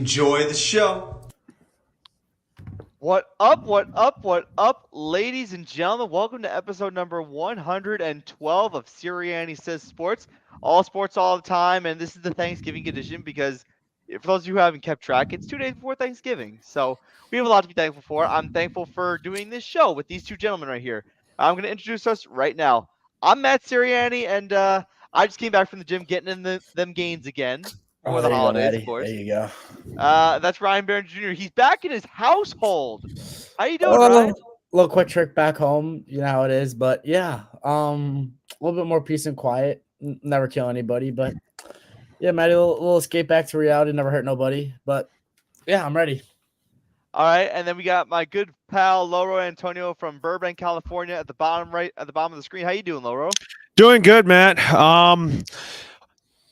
Enjoy the show. What up, ladies and gentlemen? Welcome to episode number 112 of Siriani Says Sports. All sports all the time, and this is the Thanksgiving edition because for those of you who haven't kept track, it's 2 days before Thanksgiving. So we have a lot to be thankful for. I'm thankful for doing this show with these two gentlemen right here. I'm going to introduce us right now. I'm Matt Siriani, and I just came back from the gym getting in them gains again for Oh, the there you go, holidays, of Maddie. course. There you go. That's Ryan Barron Jr. He's back in his household. How you doing, Oh, Ryan? little quick trick back home. You know how it is, but yeah, a little bit more peace and quiet. Never kill anybody, but yeah, Maddie, little escape back to reality. Never hurt nobody, but yeah, I'm ready. All right, and then we got my good pal Loro Antonio from Burbank, California, at the bottom of the screen. How you doing, Loro? Doing good, Matt.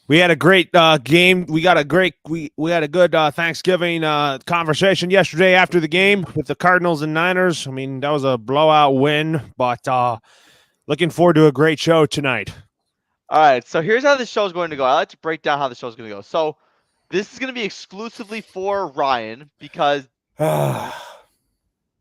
We had a great game. We had a good Thanksgiving conversation yesterday after the game with the Cardinals and Niners. I mean, that was a blowout win, but looking forward to a great show tonight. All right, so here's how this show's going to go. I like to break down how the show's going to go. So this is going to be exclusively for Ryan because we're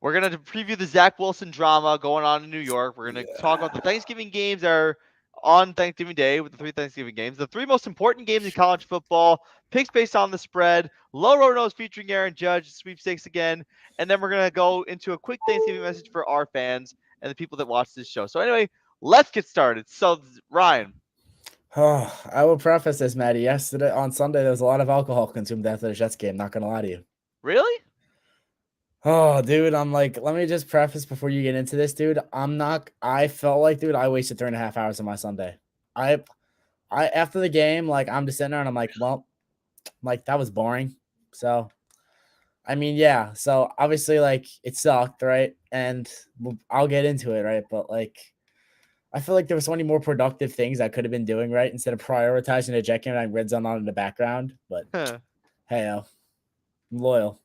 going to preview the Zach Wilson drama going on in New York. We're going to talk about the Thanksgiving games that are on Thanksgiving Day with the 3 Thanksgiving games. The 3 most important games in college football. Picks based on the spread. Low Road Nose featuring Aaron Judge. Sweepstakes again. And then we're going to go into a quick Thanksgiving message for our fans and the people that watch this show. So anyway, let's get started. So, Ryan. I will preface this, Maddie. Yesterday on Sunday, there was a lot of alcohol consumed after the Jets game. Not gonna lie to you. Really? Oh, dude, I'm like, let me just preface before you get into this, dude. I felt like, dude, I wasted 3.5 hours of my Sunday. I after the game, like, I'm just sitting there and I'm like, well, like, that was boring. So, I mean, yeah. So obviously, like, it sucked, right? And I'll get into it, right? But like, I feel like there was so many more productive things I could have been doing, right? Instead of prioritizing a jet game and red zone on in the background. But hey, I'm loyal.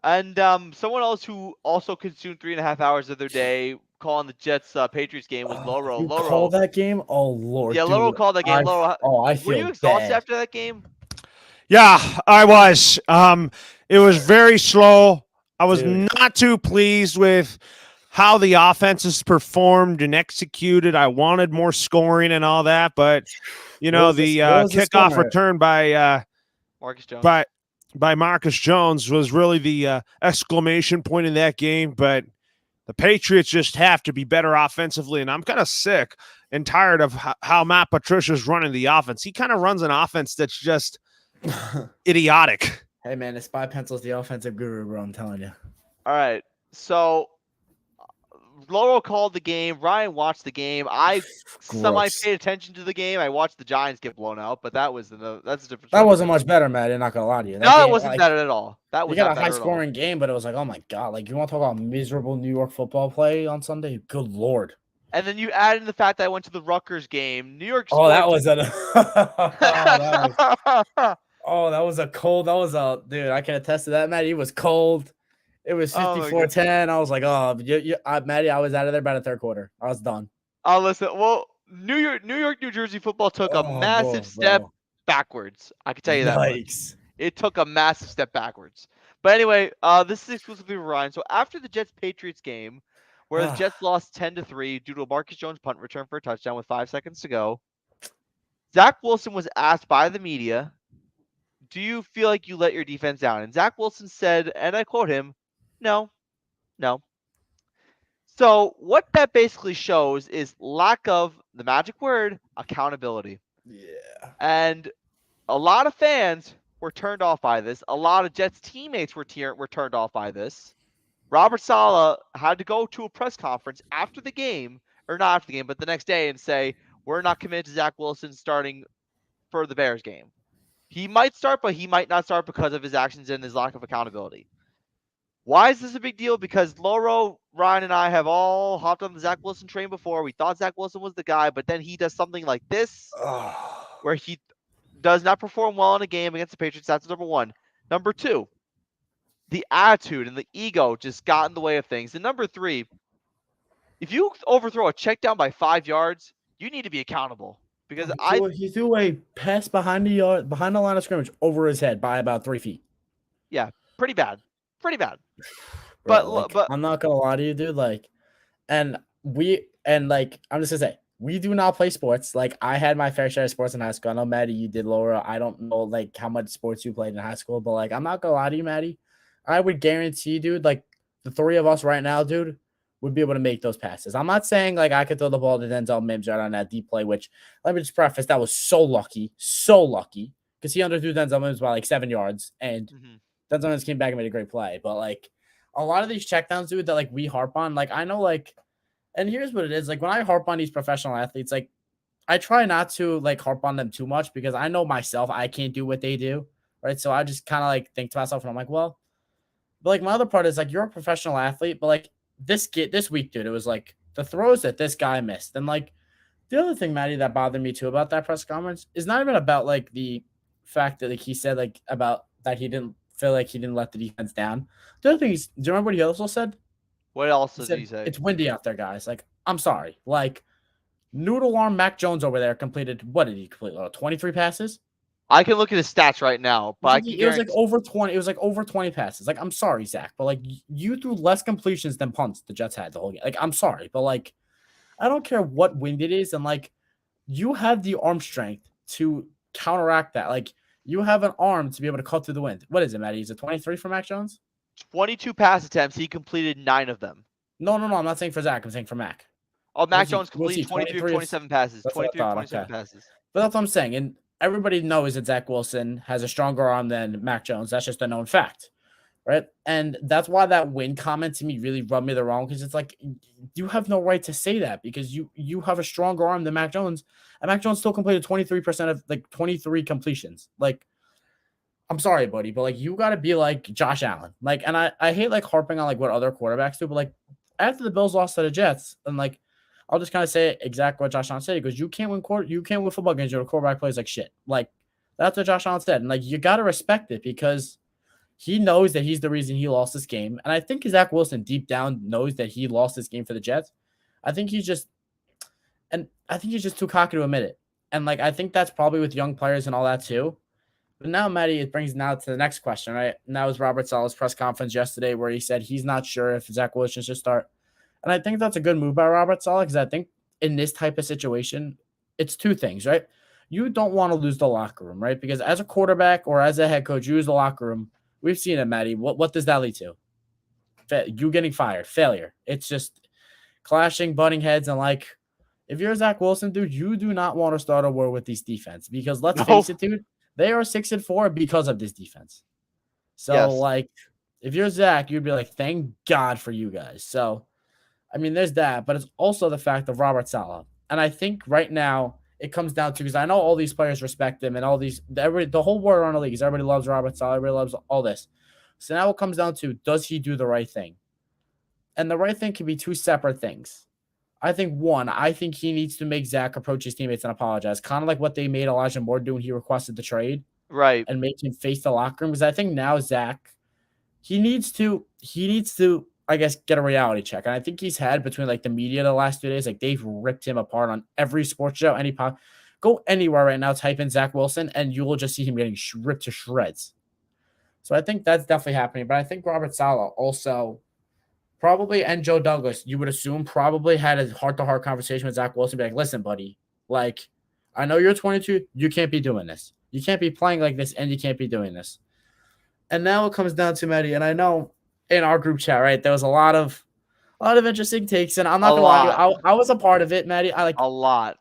And someone else who also consumed 3.5 hours of their day calling the Jets Patriots game was Loro. You Loro call that game? Oh Lord. Yeah, dude, Loro called that game. Loro, I feel were you exhausted bad. after that game? Yeah, I was. It was very slow. I was Dude. not too pleased with how the offenses performed and executed. I wanted more scoring and all that, but you know, the kickoff return by Marcus Jones. by Marcus Jones was really the exclamation point in that game. But the Patriots just have to be better offensively, and I'm kind of sick and tired of how Matt Patricia's running the offense. He kind of runs an offense that's just idiotic. Hey man, it's Spy Pencil's the offensive guru, bro. I'm telling you. All right, so Loro called the game. Ryan watched the game. I semi paid attention to the game. I watched the Giants get blown out, but that's a different. That wasn't much better, man. I'm not gonna lie to you. No, it wasn't better at all. That was you got a high scoring game, but it was like, oh my god, like you want to talk about miserable New York football play on Sunday? Good lord. And then you add in the fact that I went to the Rutgers game. New York. Oh, that was that was a cold. That was a dude. I can attest to that, Matt. It was cold. It was 54-10. I was like, oh, Maddie, I was out of there by the third quarter. I was done. Oh, listen. Well, New York, New Jersey football took a massive step backwards. I can tell you that much. It took a massive step backwards. But anyway, this is exclusively for Ryan. So after the Jets-Patriots game, where the Jets lost 10-3 due to a Marcus Jones punt return for a touchdown with 5 seconds to go, Zach Wilson was asked by the media, do you feel like you let your defense down? And Zach Wilson said, and I quote him, no. So what that basically shows is lack of, the magic word, accountability. Yeah. And a lot of fans were turned off by this. A lot of Jets teammates were turned off by this. Robert Saleh had to go to a press conference after the game, or not after the game, but the next day and say, we're not committed to Zach Wilson starting for the Bears game. He might start, but he might not start because of his actions and his lack of accountability. Why is this a big deal? Because Loro, Ryan, and I have all hopped on the Zach Wilson train before. We thought Zach Wilson was the guy, but then he does something like this, where he does not perform well in a game against the Patriots. That's number one. Number two, the attitude and the ego just got in the way of things. And number three, if you overthrow a check down by 5 yards, you need to be accountable. Because he threw a pass behind the line of scrimmage over his head by about 3 feet. Yeah, pretty bad. Pretty bad. Bro, But like, I'm not gonna lie to you, dude. Like, and like, I'm just gonna say, we do not play sports. Like, I had my fair share of sports in high school. I know, Maddie, you did, Laura. I don't know, like, how much sports you played in high school, but, like, I'm not gonna lie to you, Maddie. I would guarantee, dude, like, the three of us right now, dude, would be able to make those passes. I'm not saying, like, I could throw the ball to Denzel Mims right on that deep play, which, let me just preface, that was so lucky, because he underthrew Denzel Mims by, like, 7 yards, and mhm. Denzel Mims came back and made a great play. But, like, a lot of these checkdowns, dude, that, like, we harp on, like, I know, like, and here's what it is. Like, when I harp on these professional athletes, like, I try not to, like, harp on them too much because I know myself I can't do what they do, right? So I just kind of, like, think to myself and I'm like, well, but, like, my other part is, like, you're a professional athlete, but, like, this week, dude, it was like the throws that this guy missed. And, like, the other thing, Maddie, that bothered me too about that press conference is not even about, like, the fact that, like, he said, like, about that he didn't feel like he didn't let the defense down. The other thing is, do you remember what he also said? What else He did he said, say? it's windy out there, guys. Like, I'm sorry. Like, noodle arm Mac Jones over there completed, what did he complete? 23 passes? I can look at his stats right now, but I can It was like guarantee. over 20. It was like over 20 passes. Like, I'm sorry, Zach, but, like, you threw less completions than punts the Jets had the whole game. Like, I'm sorry, but, like, I don't care what wind it is. And, like, you have the arm strength to counteract that. Like, you have an arm to be able to cut through the wind. What is it, Maddie? Is it 23 for Mac Jones? 22 pass attempts. He completed 9 of them. No. I'm not saying for Zach. I'm saying for Mac. Oh, Mac Jones Was completed he 23 of 23? 27 passes. That's what I 23 of thought. 27 Okay. passes. But that's what I'm saying. And everybody knows that Zach Wilson has a stronger arm than Mac Jones. That's just a known fact. Right. And that's why that win comment to me really rubbed me the wrong, because it's like, you have no right to say that because you have a stronger arm than Mac Jones. And Mac Jones still completed 23% of, like, 23 completions. Like, I'm sorry, buddy, but, like, you got to be like Josh Allen. Like, and I hate, like, harping on, like, what other quarterbacks do, but, like, after the Bills lost to the Jets, and, like, I'll just kind of say exactly what Josh Allen said. He goes, you can't win football games. Your quarterback plays like shit. Like, that's what Josh Allen said. And, like, you got to respect it because he knows that he's the reason he lost this game. And I think Zach Wilson deep down knows that he lost this game for the Jets. I think he's just too cocky to admit it. And, like, I think that's probably with young players and all that too. But now, Maddie, it brings now to the next question, right? And that was Robert Saleh's press conference yesterday where he said he's not sure if Zach Wilson should start. And I think that's a good move by Robert Saleh because I think in this type of situation, it's two things, right? You don't want to lose the locker room, right? Because as a quarterback or as a head coach, you lose the locker room. We've seen it, Maddie. What does that lead to? You getting fired, failure. It's just clashing, butting heads, and, like, if you're Zach Wilson, dude, you do not want to start a war with these defense because let's face it, dude, they are 6-4 because of this defense. So, Yes. like, if you're Zach, you'd be like, thank God for you guys. So, I mean, there's that, but it's also the fact of Robert Saleh. And I think right now it comes down to, because I know all these players respect him and all these, the whole word around the league is everybody loves Robert Saleh, everybody loves all this. So now it comes down to, does he do the right thing? And the right thing can be two separate things. I think he needs to make Zach approach his teammates and apologize, kind of like what they made Elijah Moore do when he requested the trade, Right. and make him face the locker room. Because I think now Zach, he needs to, I guess, get a reality check. And I think he's had between, like, the media the last 2 days, like, they've ripped him apart on every sports show, go anywhere right now, type in Zach Wilson, and you will just see him getting ripped to shreds. So I think that's definitely happening. But I think Robert Saleh also probably, and Joe Douglas, you would assume, probably had a heart-to-heart conversation with Zach Wilson, be like, listen, buddy, like, I know you're 22. You can't be doing this. You can't be playing like this, and you can't be doing this. And now it comes down to, Maddie, and I know in our group chat, right, there was a lot of interesting takes, and I'm not gonna lie to you, I was a part of it, Maddie. I like a lot.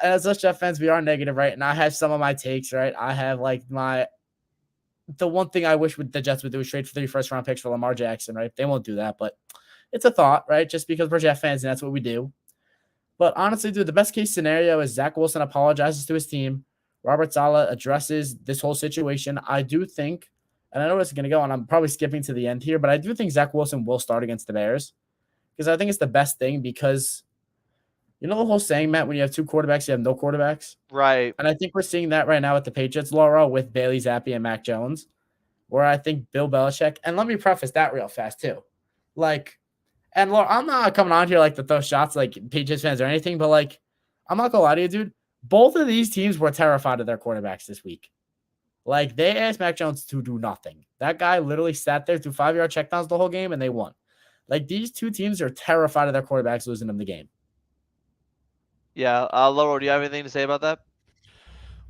as us Jeff fans, we are negative, right? And I have some of my takes, right? I have, like, the one thing I wish the Jets would do is trade for 3 first-round picks for Lamar Jackson, right? They won't do that, but it's a thought, right? Just because we're Jet fans and that's what we do. But honestly, dude, the best case scenario is Zach Wilson apologizes to his team. Robert Saleh addresses this whole situation. I do think, and I know it's going to go, and I'm probably skipping to the end here, but I do think Zach Wilson will start against the Bears because I think it's the best thing because, you know the whole saying, Matt, when you have 2 quarterbacks, you have no quarterbacks? Right. And I think we're seeing that right now with the Patriots, Laura, with Bailey Zappi and Mac Jones, where I think Bill Belichick, and let me preface that real fast too. Like, and Laura, I'm not coming on here like to throw shots like Patriots fans or anything, but, like, I'm not going to lie to you, dude. Both of these teams were terrified of their quarterbacks this week. Like, they asked Mac Jones to do nothing. That guy literally sat there through 5-yard checkdowns the whole game, and they won. Like, these two teams are terrified of their quarterbacks losing them the game. Yeah, Lauro, do you have anything to say about that?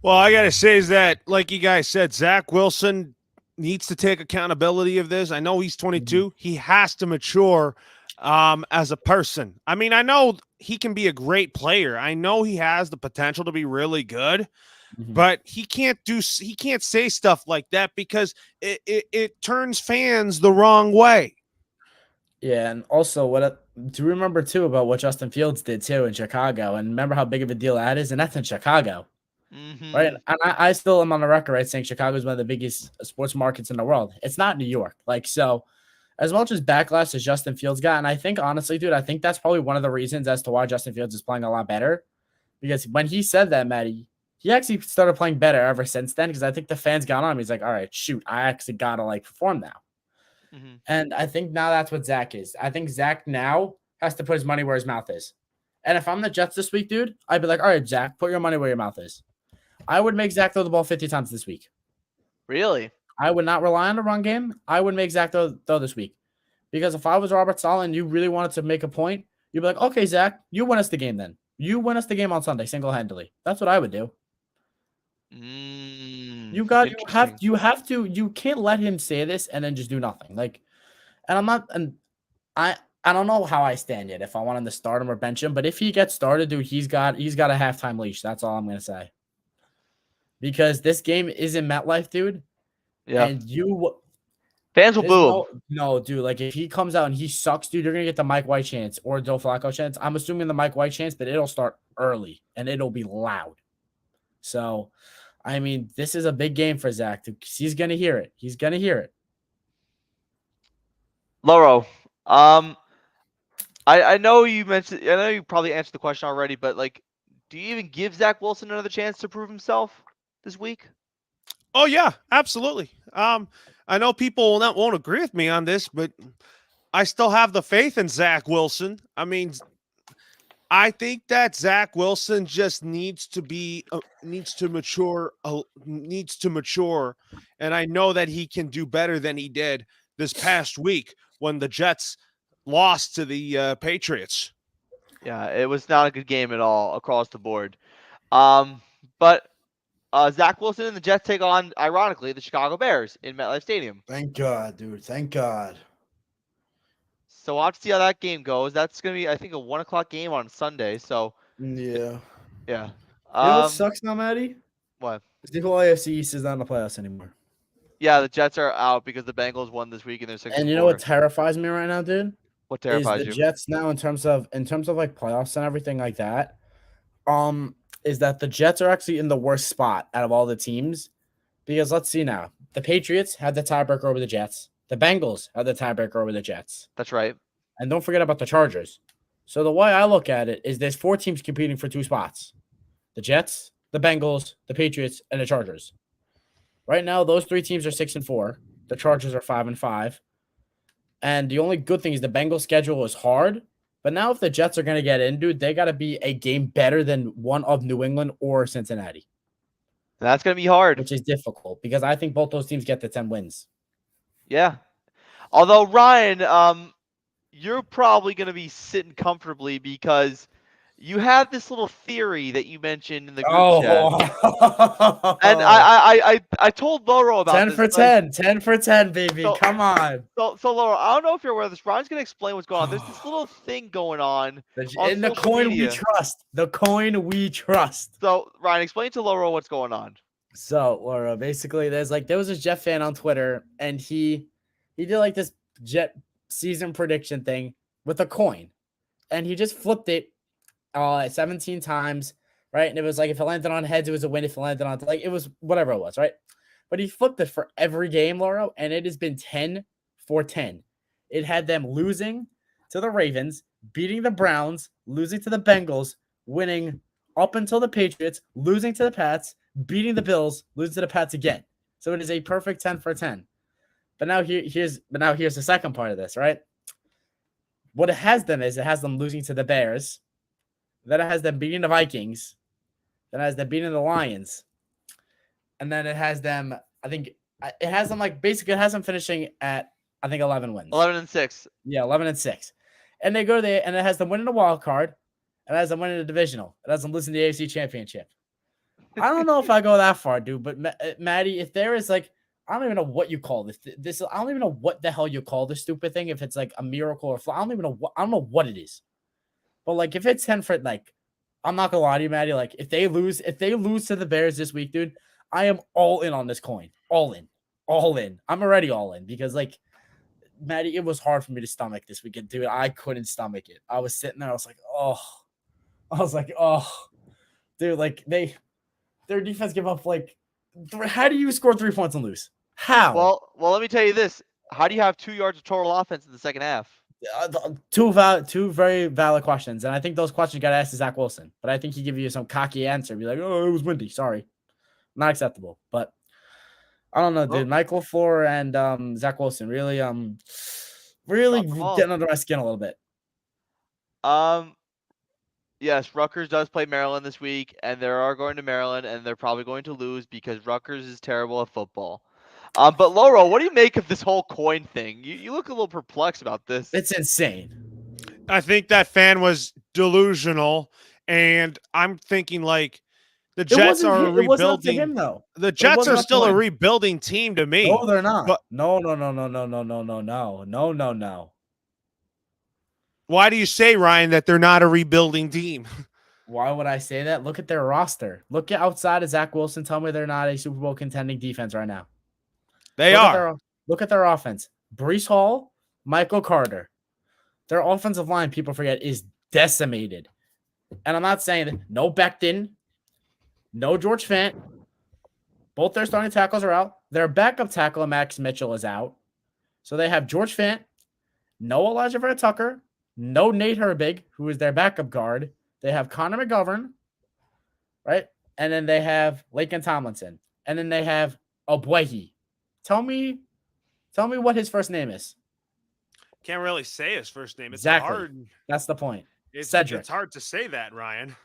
Well, I got to say is that, like you guys said, Zach Wilson needs to take accountability of this. I know he's 22. He has to mature as a person. I mean, I know he can be a great player. I know he has the potential to be really good, but he can't say stuff like that because it turns fans the wrong way. Yeah, and also do you remember too about what Justin Fields did too in Chicago? And remember how big of a deal that is? And that's in Chicago, right? And I still am on the record, right, saying Chicago is one of the biggest sports markets in the world. It's not New York. Like, so as much as backlash as Justin Fields got, and I think honestly, dude, I think that's probably one of the reasons as to why Justin Fields is playing a lot better. Because when he said that, Maddie, he actually started playing better ever since then. Because I think the fans got on him. He's like, all right, shoot, I actually gotta like perform now. And I think now that's what Zach is. I think Zach now has to put his money where his mouth is. And if I'm the Jets this week, dude, I'd be like, all right, Zach, put your money where your mouth is. I would make Zach throw the ball 50 times this week. Really? I would not rely on the run game. I would make Zach throw this week. Because if I was Robert Saleh and you really wanted to make a point, you'd be like, okay, Zach, you win us the game then. You win us the game on Sunday single-handedly. That's what I would do. You can't let him say this and then just do nothing. Like, and I don't know how I stand yet if I want him to start him or bench him, but if he gets started, dude, he's got a halftime leash. That's all I'm gonna say. Because this game is in MetLife, dude. Yeah. And fans will boo him. No, dude. Like, if he comes out and he sucks, dude, you're gonna get the Mike White chance or Joe Flacco chance. I'm assuming the Mike White chance, but it'll start early and it'll be loud. So, I mean, this is a big game for Zach. He's gonna hear it. He's gonna hear it. Lauro, I know you mentioned. I know you probably answered the question already, but like, do you even give Zach Wilson another chance to prove himself this week? Oh yeah, absolutely. I know people won't agree with me on this, but I still have the faith in Zach Wilson. I mean, I think that Zach Wilson just needs to mature, and I know that he can do better than he did this past week when the Jets lost to the Patriots. Yeah, it was not a good game at all across the board. But Zach Wilson and the Jets take on, ironically, the Chicago Bears in MetLife Stadium. Thank God, dude. Thank God. So we'll have to see how that game goes. That's gonna be, I think, a 1:00 game on Sunday. So Yeah. yeah. You know what sucks now, Maddie? What? The whole AFC East is not in the playoffs anymore. Yeah, the Jets are out because the Bengals won this week and they're 6-4. And you know what terrifies me right now, dude? What terrifies is the you? Jets now in terms of like playoffs and everything like that. Is that the Jets are actually in the worst spot out of all the teams. Because let's see now. The Patriots had the tiebreaker over the Jets. The Bengals had the tiebreaker over the Jets. That's right. And don't forget about the Chargers. So the way I look at it is there's 4 teams competing for 2 spots. The Jets, the Bengals, the Patriots, and the Chargers. Right now, those 3 teams are 6-4. The Chargers are 5-5. And the only good thing is the Bengals schedule is hard. But now if the Jets are going to get in, dude, they got to be a game better than one of New England or Cincinnati. That's going to be hard. Which is difficult because I think both those teams get to 10 wins. Yeah. Although, Ryan, you're probably going to be sitting comfortably because you have this little theory that you mentioned in the group chat. And I told Lauro about 10 this. for 10. 10 for 10, baby. So, come on. So Lauro, I don't know if you're aware of this. Ryan's going to explain what's going on. There's this little thing going on in the coin media. We trust. The coin we trust. So, Ryan, explain to Lauro what's going on. So, Lauro, basically, there was this Jet fan on Twitter, and he did like this Jet season prediction thing with a coin. And he just flipped it 17 times, right? And it was like if it landed on heads, it was a win. If it landed on it was whatever it was, right? But he flipped it for every game, Lauro, and it has been 10 for 10. It had them losing to the Ravens, beating the Browns, losing to the Bengals, winning up until the Patriots, losing to the Pats, beating the Bills, losing to the Pats again. So it is a perfect 10 for 10. But now here's the second part of this, right? What it has them is it has them losing to the Bears. Then it has them beating the Vikings. Then it has them beating the Lions. and then it has them. I think it has them like basically it has them finishing at I think 11 wins. 11-6. Yeah, 11-6, and they go there, and it has them winning the wild card, and it has them winning the divisional. It has them losing the AFC Championship. I don't know if I go that far, dude. But Maddie, if there is like, I don't even know what you call this. I don't even know what the hell you call this stupid thing. If it's like a miracle or I don't even know what. I don't know what it is. But like, if it's 10 for like, I'm not gonna lie to you, Maddie. Like, if they lose to the Bears this week, dude, I am all in on this coin. All in. I'm already all in because like, Maddie, it was hard for me to stomach this weekend, dude. I couldn't stomach it. I was sitting there. I was like, oh, dude, like their defense give up like. How do you score 3 points and lose? How? Well, let me tell you this. How do you have 2 yards of total offense in the second half? Two very valid questions, and I think those questions got asked to Zach Wilson, but I think he give you some cocky answer, be like, "Oh, it was windy, sorry, not acceptable." But I don't know, dude. Michael LaFleur and Zach Wilson really getting under my skin a little bit. Yes, Rutgers does play Maryland this week, and they are going to Maryland, and they're probably going to lose because Rutgers is terrible at football. But Lauro, what do you make of this whole coin thing? You look a little perplexed about this. It's insane. I think that fan was delusional, and I'm thinking like the Jets are rebuilding. It wasn't up to him, though. The Jets are still a rebuilding team to me. No, they're not. But no. Why do you say, Ryan, that they're not a rebuilding team? Why would I say that? Look at their roster. Look at outside of Zach Wilson. Tell me they're not a Super Bowl contending defense right now. They are. Look at their offense. Breece Hall, Michael Carter. Their offensive line, people forget, is decimated. And I'm not saying that. No Becton. No George Fant. Both their starting tackles are out. Their backup tackle, Max Mitchell, is out. So they have George Fant, no Elijah Vera Tucker, no Nate Herbig, who is their backup guard. They have Connor McGovern, right? And then they have Laken Tomlinson. And then they have Obwehi. Tell me what his first name is. Can't really say his first name. It's exactly. hard. That's the point. Cedric. It's hard to say that, Ryan.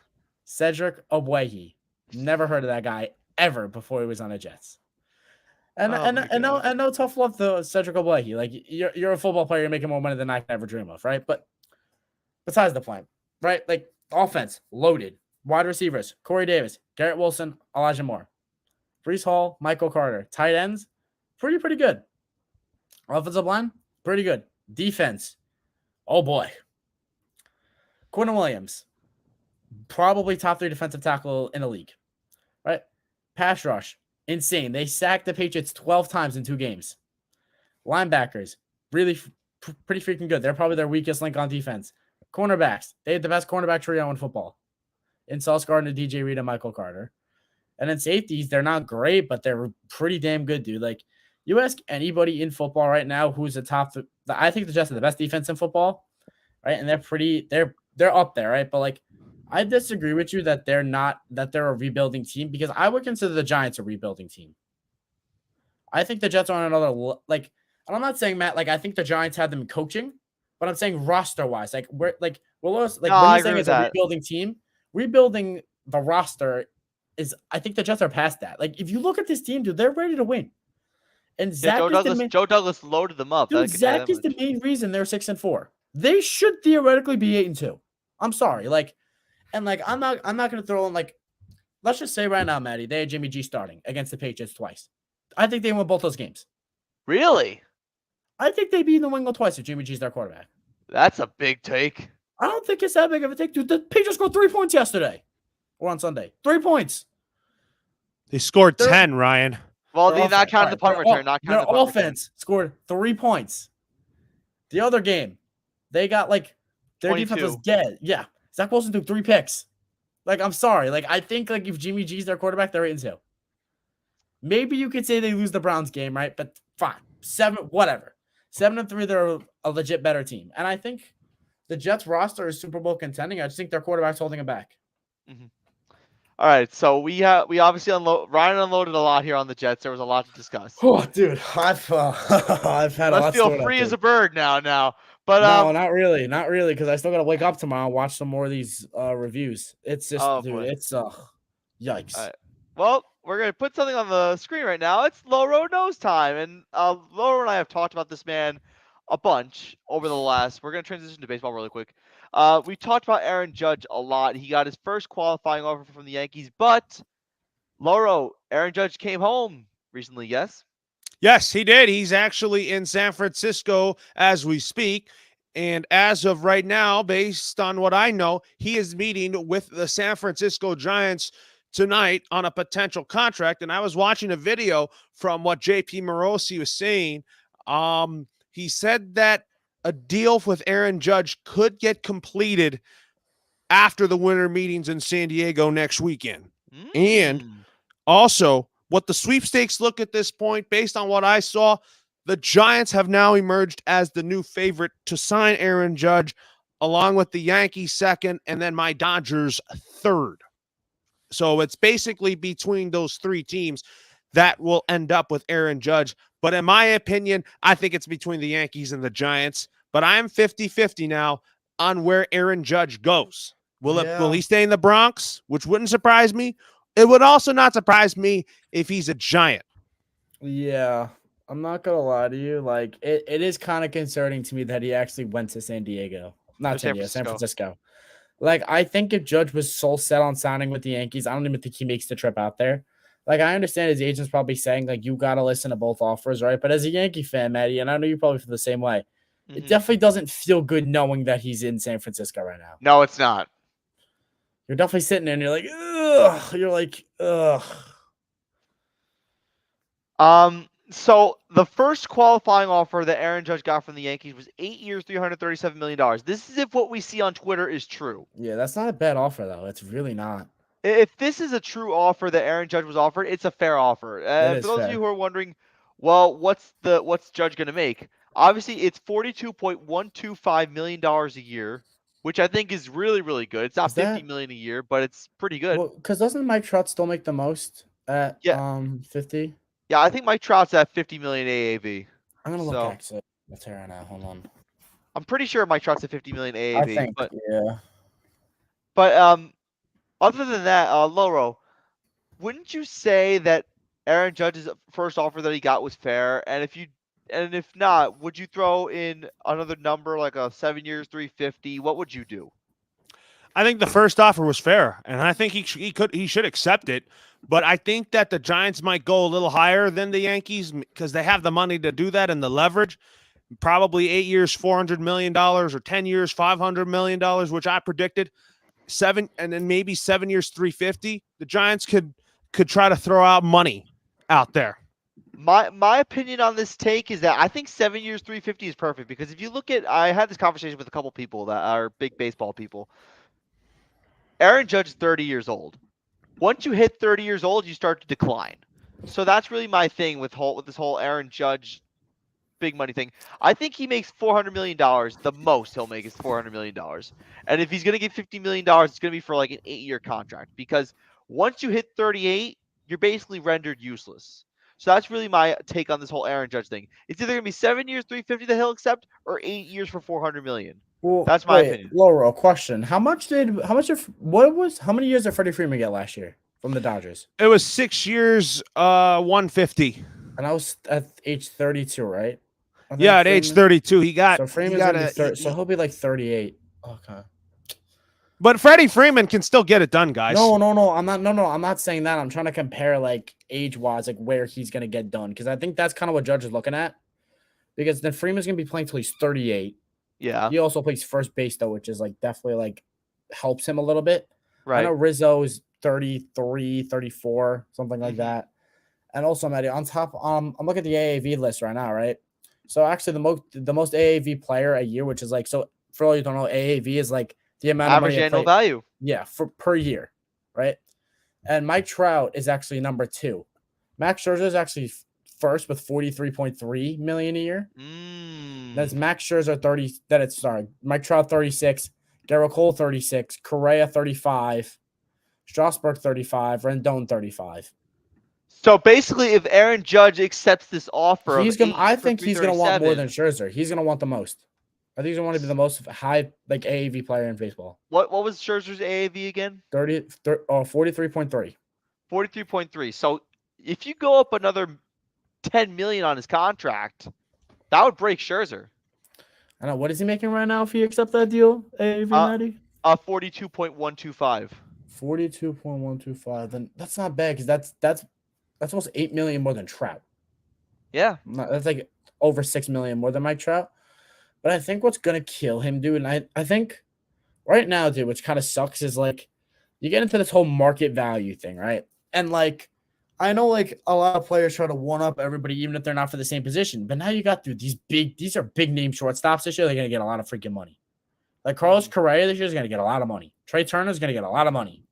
Cedric Obwehi. Never heard of that guy ever before he was on the Jets. And no tough love to Cedric Obwehi. Like you're a football player, you're making more money than I can ever dream of, right? But besides the point, right? Like offense loaded, wide receivers: Corey Davis, Garrett Wilson, Elijah Moore, Breece Hall, Michael Carter. Tight ends, pretty good. Offensive line, pretty good. Defense, oh boy. Quentin Williams, probably top 3 defensive tackle in the league, right? Pass rush, insane. They sacked the Patriots 12 times in 2 games. Linebackers, really pretty freaking good. They're probably their weakest link on defense. Cornerbacks, they had the best cornerback trio in football. In Sauce Gardner, DJ Reed, and Michael Carter. And then safeties, they're not great, but they're pretty damn good, dude. Like, you ask anybody in football right now who's the top. I think the Jets are the best defense in football, right? And they're up there, right? But like, I disagree with you that they're a rebuilding team because I would consider the Giants a rebuilding team. I think the Jets are on another like. And I'm not saying, Matt, like I think the Giants had them coaching, but I'm saying roster wise, like we're like when you're saying it's a rebuilding team, rebuilding the roster is. I think the Jets are past that. Like if you look at this team, dude, they're ready to win. And Zach Joe Douglas loaded them up. Dude, Zach is the main reason they're 6-4. They should theoretically be 8-2. I'm sorry, I'm not gonna throw in like, let's just say right now, Maddie, they had Jimmy G starting against the Patriots twice. I think they win both those games. Really? I think they beat New England twice if Jimmy G's their quarterback. That's a big take. I don't think it's that big of a take, dude. The Patriots scored 3 points yesterday or on Sunday. 3 points. They scored 10, Ryan. Well, they're not counting the punt return. Their offense scored 3 points. The other game, they got like their 22. Defense was dead. Yeah, Zach Wilson threw 3 picks. Like, I'm sorry. Like, I think like if Jimmy G's their quarterback, they're 8-2. Maybe you could say they lose the Browns game, right? But fine, 7-3. They're a legit better team, and I think the Jets roster is Super Bowl contending. I just think their quarterback's holding them back. Mm-hmm. All right, so we obviously Ryan unloaded a lot here on the Jets. There was a lot to discuss. Oh, dude, I've had a lot. Let's feel free as a bird now. But no, not really, because I still gotta wake up tomorrow and watch some more of these reviews. It's just, dude, boy. It's yikes. All right. Well, we're gonna put something on the screen right now. It's Low Road Nose time, and Low and I have talked about this man a bunch over the last. We're gonna transition to baseball really quick. We talked about Aaron Judge a lot. He got his first qualifying offer from the Yankees, but Loro, Aaron Judge came home recently. Yes. Yes, he did. He's actually in San Francisco as we speak. And as of right now, based on what I know, he is meeting with the San Francisco Giants tonight on a potential contract. And I was watching a video from what JP Morosi was saying. He said that a deal with Aaron Judge could get completed after the winter meetings in San Diego next weekend. And also, what the sweepstakes look at this point, based on what I saw, the Giants have now emerged as the new favorite to sign Aaron Judge, along with the Yankees second, and then my Dodgers third. So it's basically between those three teams that will end up with Aaron Judge. But in my opinion, I think it's between the Yankees and the Giants. But I'm 50-50 now on where Aaron Judge goes. Will he stay in the Bronx, which wouldn't surprise me? It would also not surprise me if he's a Giant. Yeah, I'm not gonna lie to you. Like, it is kind of concerning to me that he actually went to San Diego. Not San Diego, San Francisco. Like, I think if Judge was so set on signing with the Yankees, I don't even think he makes the trip out there. Like, I understand his agent's probably saying, like, you got to listen to both offers, right? But as a Yankee fan, Maddie, and I know you probably feel the same way, it definitely doesn't feel good knowing that he's in San Francisco right now. No, it's not. You're definitely sitting there and you're like, ugh. You're like, ugh. So the first qualifying offer that Aaron Judge got from the Yankees was 8 years, $337 million. This is if what we see on Twitter is true. Yeah, that's not a bad offer, though. It's really not. If this is a true offer that Aaron Judge was offered, it's a fair offer. For those of you who are wondering, well, what's Judge going to make? Obviously, it's $42.125 million a year, which I think is really, really good. It's not $50 million a year, but it's pretty good. Well, because doesn't Mike Trout still make the most at 50? Yeah, I think Mike Trout's at $50 million AAV. I'm gonna look actually. Let's hear right now. Hold on. I'm pretty sure Mike Trout's at $50 million AAV. I think, yeah. But other than that, Loro, wouldn't you say that Aaron Judge's first offer that he got was fair? And if not, would you throw in another number like a 7 years, 350? What would you do? I think the first offer was fair, and I think he should accept it. But I think that the Giants might go a little higher than the Yankees because they have the money to do that and the leverage. Probably 8 years, $400 million, or 10 years, $500 million, which I predicted. 7, and then maybe 7 years, 350. The Giants could try to throw out money out there. My opinion on this take is that I think 7 years, 350 is perfect because if you look at, I had this conversation with a couple people that are big baseball people. Aaron Judge is 30 years old. Once you hit 30 years old, you start to decline. So that's really my thing with this whole Aaron Judge big money thing. I think he makes $400 million. The most he'll make is $400 million. And if he's going to get $50 million, it's going to be for like an 8-year contract because once you hit 38, you're basically rendered useless. So that's really my take on this whole Aaron Judge thing. It's either going to be 7 years, 350 that he'll accept or 8 years for $400 million. Well, that's my opinion. Laura, question. How many years did Freddie Freeman get last year from the Dodgers? It was 6 years, 150. And I was at age 32, right? Yeah, at age 32, he got. So Freeman's gonna be so he'll be like 38. Okay. But Freddie Freeman can still get it done, guys. No. I'm not saying that. I'm trying to compare like age-wise, like where he's gonna get done, because I think that's kind of what Judge is looking at. Because then Freeman's gonna be playing till he's 38. Yeah. He also plays first base though, which is like definitely like helps him a little bit. Right. I know Rizzo's 33, 34, something like that. And also, Maddie, on top, I'm looking at the AAV list right now, right? So actually, the most AAV player a year, which is like, so for all you don't know, AAV is like the amount average of money annual value. Yeah, per year, right? And Mike Trout is actually number 2. Max Scherzer is actually first with 43.3 million a year. That's Max Scherzer 30. Mike Trout 36, Garrett Cole 36, Correa 35, Strasburg 35, Rendon 35. So basically, if Aaron Judge accepts this offer, I think he's gonna want more than Scherzer. He's gonna want the most. I think he's gonna want to be the most high like AAV player in baseball. What was Scherzer's AAV again? 43.3. 43.3. So if you go up another 10 million on his contract, that would break Scherzer. I know. What is he making right now if he accepts that deal, AAV Uh, Maddie? 42.125. 42.125. Then that's not bad because that's almost 8 million more than Trout. Yeah. That's like over 6 million more than Mike Trout. But I think what's gonna kill him, dude, and I think right now, dude, which kind of sucks is like you get into this whole market value thing, right? And like I know like a lot of players try to one up everybody, even if they're not for the same position. But now you got dude, these are big name shortstops this year. They're gonna get a lot of freaking money. Like Carlos Correa this year is gonna get a lot of money. Trey Turner is gonna get a lot of money,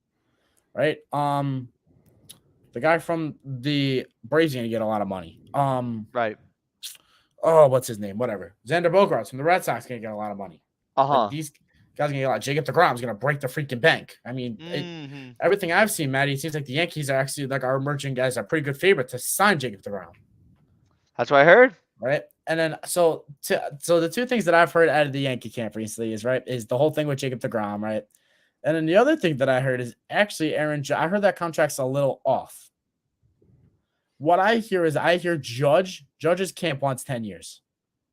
right? The guy from the Braves is gonna get a lot of money. Right. Oh, what's his name? Whatever. Xander Bogaerts from the Red Sox gonna get a lot of money. Uh-huh. Like these guys gonna get a lot. Jacob DeGrom's gonna break the freaking bank. I mean, everything I've seen, Maddie, it seems like the Yankees are actually like our emerging guys are pretty good favorite to sign Jacob DeGrom. That's what I heard. Right. And then so the two things that I've heard out of the Yankee camp recently is the whole thing with Jacob DeGrom, right? And then the other thing that I heard is actually I heard that contract's a little off. What I hear is Judge's camp wants 10 years.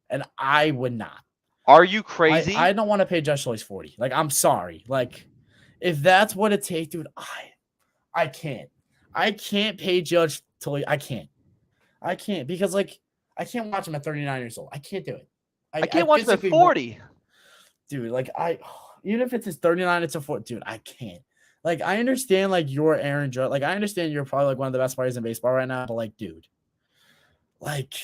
And I would not. Are you crazy? I don't want to pay Judge till he's 40. Like, I'm sorry. Like, if that's what it takes, dude, I can't. I can't pay Judge till I can't. I can't because like I can't watch him at 39 years old. I can't do it. I can't watch him at 40. Dude, like even if it's his 39, it's a 40. Dude, I can't. Like, I understand like you're Aaron Judge. Like, I understand you're probably like one of the best players in baseball right now, but like, dude, like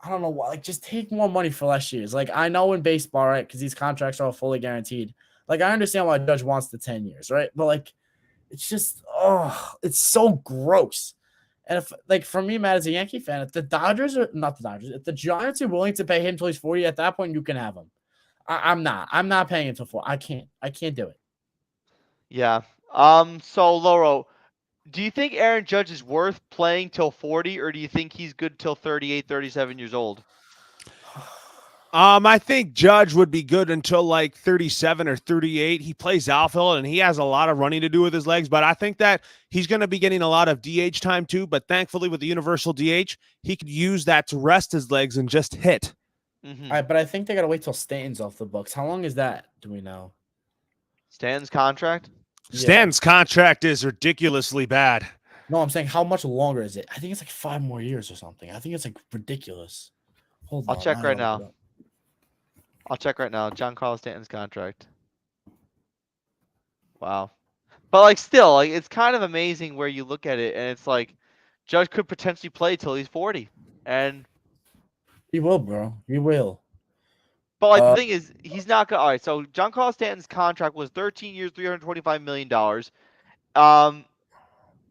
I don't know why. Like, just take more money for less years. Like, I know in baseball, right? Because these contracts are all fully guaranteed. Like, I understand why Judge wants the 10 years, right? But like, it's just it's so gross. And if like for me, Matt, as a Yankee fan, if the Dodgers are not the Dodgers, if the Giants are willing to pay him until he's 40, at that point you can have him. I'm not paying him till 40. I can't do it. Yeah. So Loro, do you think Aaron Judge is worth playing till 40, or do you think he's good till 38, 37 years old? I think Judge would be good until like 37 or 38. He plays outfield and he has a lot of running to do with his legs, but I think that he's going to be getting a lot of DH time too. But thankfully with the universal DH, he could use that to rest his legs and just hit. All right, but I think they got to wait till Stanton's off the books. How long is that? Do we know? Stanton's contract? Stanton's contract is ridiculously bad. No, I'm saying how much longer is it? I think it's like 5 more years or something. I think it's like ridiculous. Hold on. I'll check right now. John Carlos Stanton's contract. Wow. But like still, like it's kind of amazing where you look at it and it's like Judge could potentially play till he's 40. And he will, bro. He will. But like the thing is, he's not gonna. All right, so John Carlos Stanton's contract was 13 years, $325 million.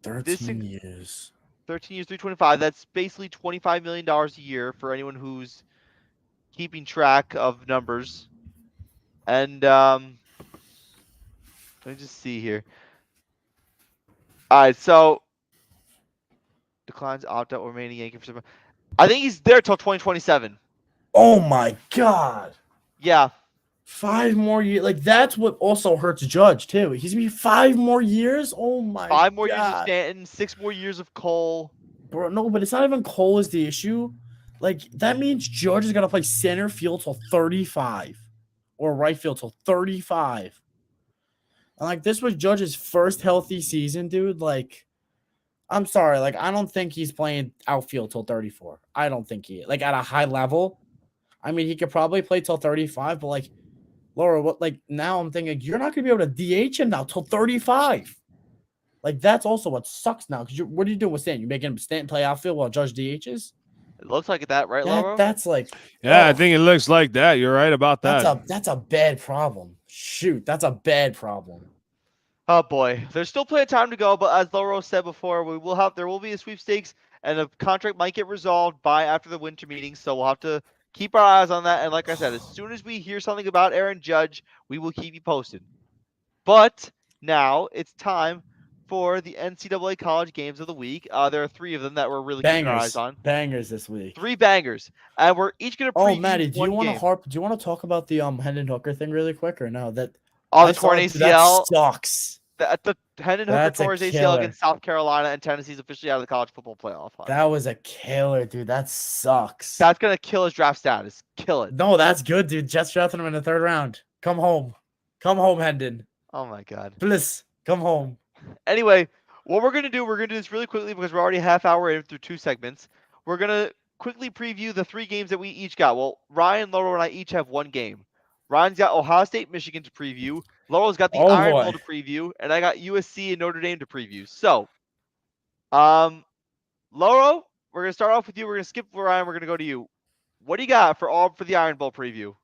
13 years. 13 years, 325. That's basically $25 million a year for anyone who's keeping track of numbers. And let me just see here. All right, so declines opt out remaining Yankee for some. I think he's there till 2027. Oh my god. Yeah. 5 more years. Like that's what also hurts Judge too. He's gonna be 5 more years. Oh my. 5 more years of Stanton, 6 more years of Cole. Bro, no, but it's not even Cole is the issue. Like that means Judge is gonna play center field till 35, or right field till 35. And like this was Judge's first healthy season, dude. Like, I'm sorry, like I don't think he's playing outfield till 34. I don't think he like at a high level. I mean, he could probably play till 35, but like, Laura, what like now I'm thinking you're not gonna be able to DH him now till 35. Like that's also what sucks now because what are you doing with Stanton? You making him Stanton play outfield while Judge DHs? It looks like that, right, Lauro? That's like I think it looks like that. You're right about that. That's a bad problem. Shoot, that's a bad problem. Oh boy, there's still plenty of time to go, but as Lauro said before, there will be a sweepstakes and the contract might get resolved by after the winter meeting, so we'll have to keep our eyes on that. And like I said, as soon as we hear something about Aaron Judge, we will keep you posted. But now it's time for the NCAA college games of the week. There are 3 of them that we're really keeping our eyes on. Bangers this week. 3 bangers, and we're each gonna preview. Oh, Maddie, do you want to talk about the Hendon Hooker thing really quick or no? That the torn ACL that sucks. The Hendon Hooker That's a tore his ACL killer. against South Carolina, and Tennessee's officially out of the college football playoff hunt. That was a killer, dude. That sucks. That's gonna kill his draft status. Kill it. No, that's good, dude. Jets drafted him in the 3rd round. Come home. Come home, Hendon. Oh my god. Please, come home. Anyway, what we're gonna do this really quickly because we're already a half hour in through 2 segments. We're gonna quickly preview the 3 games that we each got. Well, Ryan, Laurel, and I each have 1 game. Ryan's got Ohio State, Michigan to preview. Laurel's got the Oh, Iron boy. Bowl to preview, and I got USC and Notre Dame to preview. So, Laurel, we're gonna start off with you. We're gonna skip Ryan. We're gonna go to you. What do you got for the Iron Bowl preview?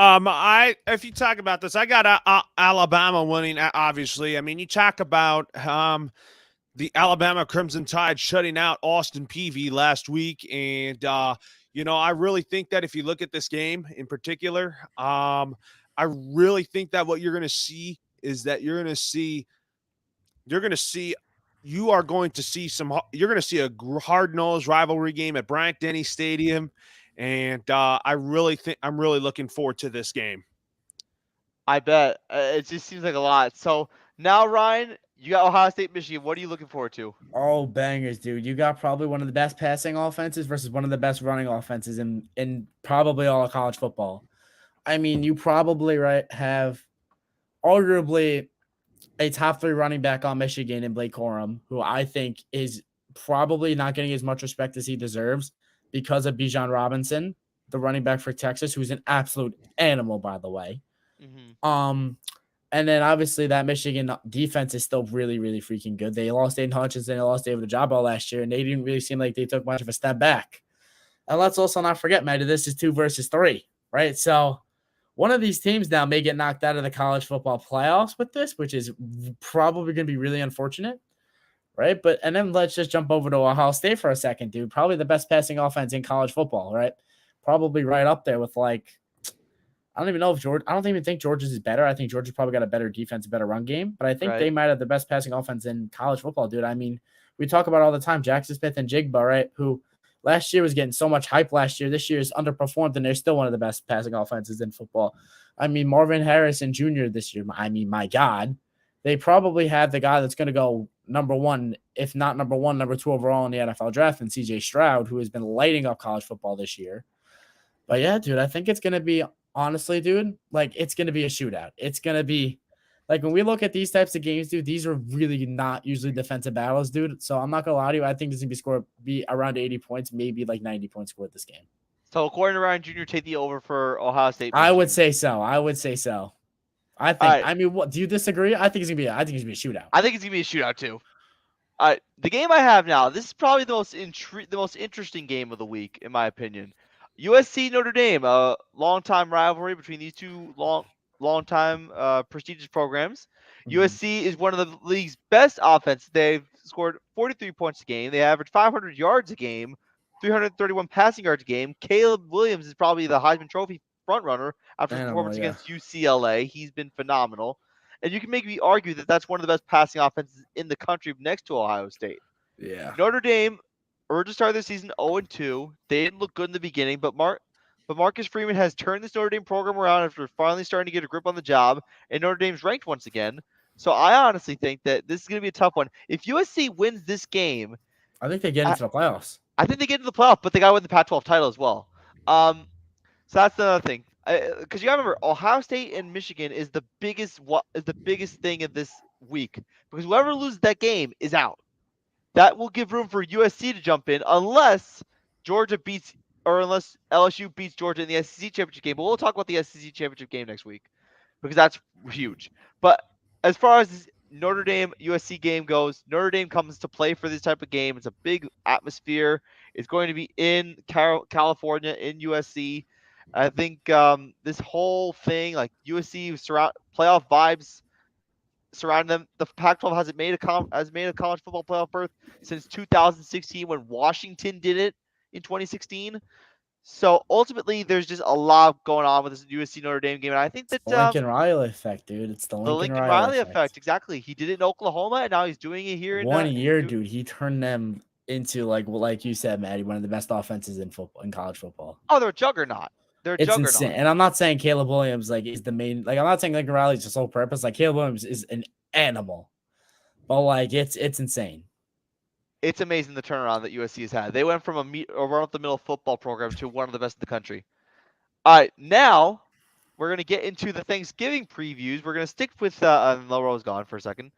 If you talk about this, I got Alabama winning. Obviously, I mean, you talk about the Alabama Crimson Tide shutting out Austin Peay last week, and I really think that if you look at this game in particular, I really think that what you're going to see is that you're going to see a hard-nosed rivalry game at Bryant-Denny Stadium. And I'm really looking forward to this game. I bet. It just seems like a lot. So now, Ryan, you got Ohio State, Michigan. What are you looking forward to? Oh, bangers, dude. You got probably one of the best passing offenses versus one of the best running offenses in probably all of college football. I mean, you probably have arguably a top 3 running back on Michigan in Blake Corum, who I think is probably not getting as much respect as he deserves because of Bijan Robinson, the running back for Texas, who's an absolute animal, by the way. Mm-hmm. And then obviously that Michigan defense is still really, really freaking good. They lost Aiden Hutchinson, they lost David Ojabo last year, and they didn't really seem like they took much of a step back. And let's also not forget, Matty, this is 2 versus 3, right? So one of these teams now may get knocked out of the college football playoffs with this, which is probably going to be really unfortunate. Right. And then let's just jump over to Ohio State for a second, dude. Probably the best passing offense in college football, right? Probably right up there with I don't even think Georgia's is better. I think Georgia's probably got a better defense, a better run game, but I think they might have the best passing offense in college football, dude. I mean, we talk about all the time, Jackson Smith and Jigba, right? Who last year was getting so much hype last year. This year is underperformed, and they're still one of the best passing offenses in football. I mean, Marvin Harrison Jr. this year, I mean, my God, they probably have the guy that's going to go number 1, if not number 1, number 2 overall in the NFL draft, and CJ Stroud, who has been lighting up college football this year. But yeah, dude, I think it's going to be, honestly, dude, it's going to be a shootout. It's going to be, when we look at these types of games, dude, these are really not usually defensive battles, dude. So I'm not going to lie to you. I think this is going to be around 80 points, maybe 90 points scored this game. So according to Ryan Jr., take the over for Ohio State. Michigan. I would say so. I think. Right. I mean, what do you disagree? I think it's gonna be a shootout. I think it's gonna be a shootout too. All right, the game I have now. This is probably the most interesting game of the week, in my opinion. USC Notre Dame, a long-time rivalry between these 2 long-time prestigious programs. Mm-hmm. USC is one of the league's best offense. They've scored 43 points a game. They average 500 yards a game, 331 passing yards a game. Caleb Williams is probably the Heisman Trophy front runner after his performance against UCLA. He's been phenomenal. And you can make me argue that that's one of the best passing offenses in the country next to Ohio State. Yeah. Notre Dame urged to start the season 0-2. They didn't look good in the beginning, but Marcus Freeman has turned this Notre Dame program around after finally starting to get a grip on the job, and Notre Dame's ranked once again. So I honestly think that this is going to be a tough one. If USC wins this game, I think they get into the playoffs. I think they get into the playoff, but they got to win the Pac-12 title as well. So that's another thing. Because you got to remember, Ohio State and Michigan is the biggest thing in this week. Because whoever loses that game is out. That will give room for USC to jump in unless Georgia beats or unless LSU beats Georgia in the SEC championship game. But we'll talk about the SEC championship game next week because that's huge. But as far as this Notre Dame USC game goes, Notre Dame comes to play for this type of game. It's a big atmosphere. It's going to be in California, in USC. I think this whole thing, like USC playoff vibes surrounding them. The Pac-12 hasn't made a college football playoff berth since 2016 when Washington did it in 2016. So ultimately, there's just a lot going on with this USC Notre Dame game, and I think that the Lincoln Riley effect, dude. It's the Lincoln Riley effect. Exactly. He did it in Oklahoma, and now he's doing it here. One year, dude. He turned them into like you said, Maddie, one of the best offenses in college football. Oh, they're a juggernaut. It's insane. And I'm not saying Caleb Williams is the main. I'm not saying Lincoln Riley is the sole purpose. Caleb Williams is an animal. But like it's insane. It's amazing the turnaround that USC has had. They went from a run-up-the-middle football program to one of the best in the country. All right, now we're gonna get into the Thanksgiving previews. We're gonna stick with Laurel's gone for a second.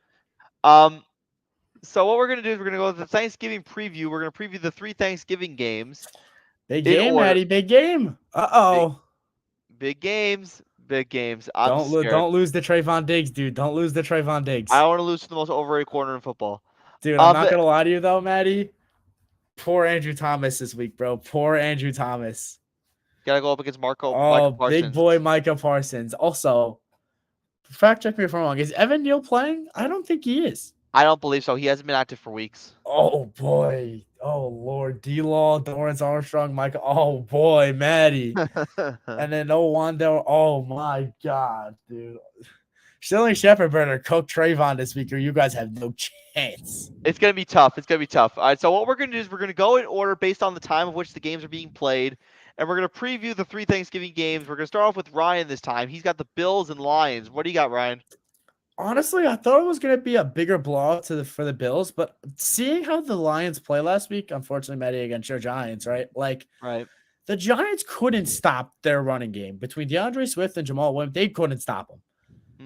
So what we're gonna do is we're gonna go with the Thanksgiving preview. We're gonna preview the 3 Thanksgiving games Big in game, order. Maddie. Big game. Big, Uh-oh. big games, big games. I'm Don't scared. lose the Trayvon Diggs, dude. Don't lose the Trayvon Diggs. I don't want to lose to the most overrated corner in football. Dude, I'm not gonna lie to you though, Maddie. Poor Andrew Thomas this week, bro. Poor Andrew Thomas. Gotta go up against Micah Parsons. Big boy Micah Parsons. Also, fact check me if I'm wrong. Is Evan Neal playing? I don't think he is. I don't believe so. He hasn't been active for weeks. Oh boy. Oh Lord. D-Law, Lawrence Armstrong, Micah. Oh boy, Maddie. And then no Wandell. Oh my God, dude. Sterling Shepard better cook Trayvon this week, or you guys have no chance. It's gonna be tough. It's gonna be tough. All right. So what we're gonna do is we're gonna go in order based on the time of which the games are being played, and we're gonna preview the 3 Thanksgiving games. We're gonna start off with Ryan this time. He's got the Bills and Lions. What do you got, Ryan? Honestly, I thought it was going to be a bigger blowout for the Bills, but seeing how the Lions play last week, unfortunately, Maddie, against your Giants, right? Like, Right. the Giants couldn't stop their running game between DeAndre Swift and Jamal Williams. They couldn't stop them.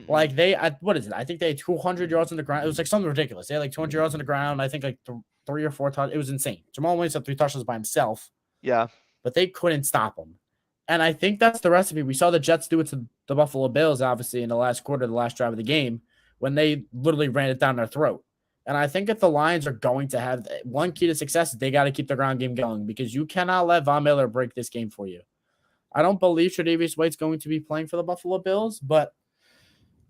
Like what is it? I think they had 200 yards on the ground. It was like something ridiculous. They had like 200 yards on the ground. I think like 3 or 4 touchdowns. It was insane. Jamal Williams had 3 touchdowns by himself. Yeah. But they couldn't stop him. And I think that's the recipe. We saw the Jets do it to the Buffalo Bills, obviously, in the last quarter, the last drive of the game, when they literally ran it down their throat. And I think if the Lions are going to have one key to success, they got to keep the ground game going because you cannot let Von Miller break this game for you. I don't believe Tre'Davious White's going to be playing for the Buffalo Bills, but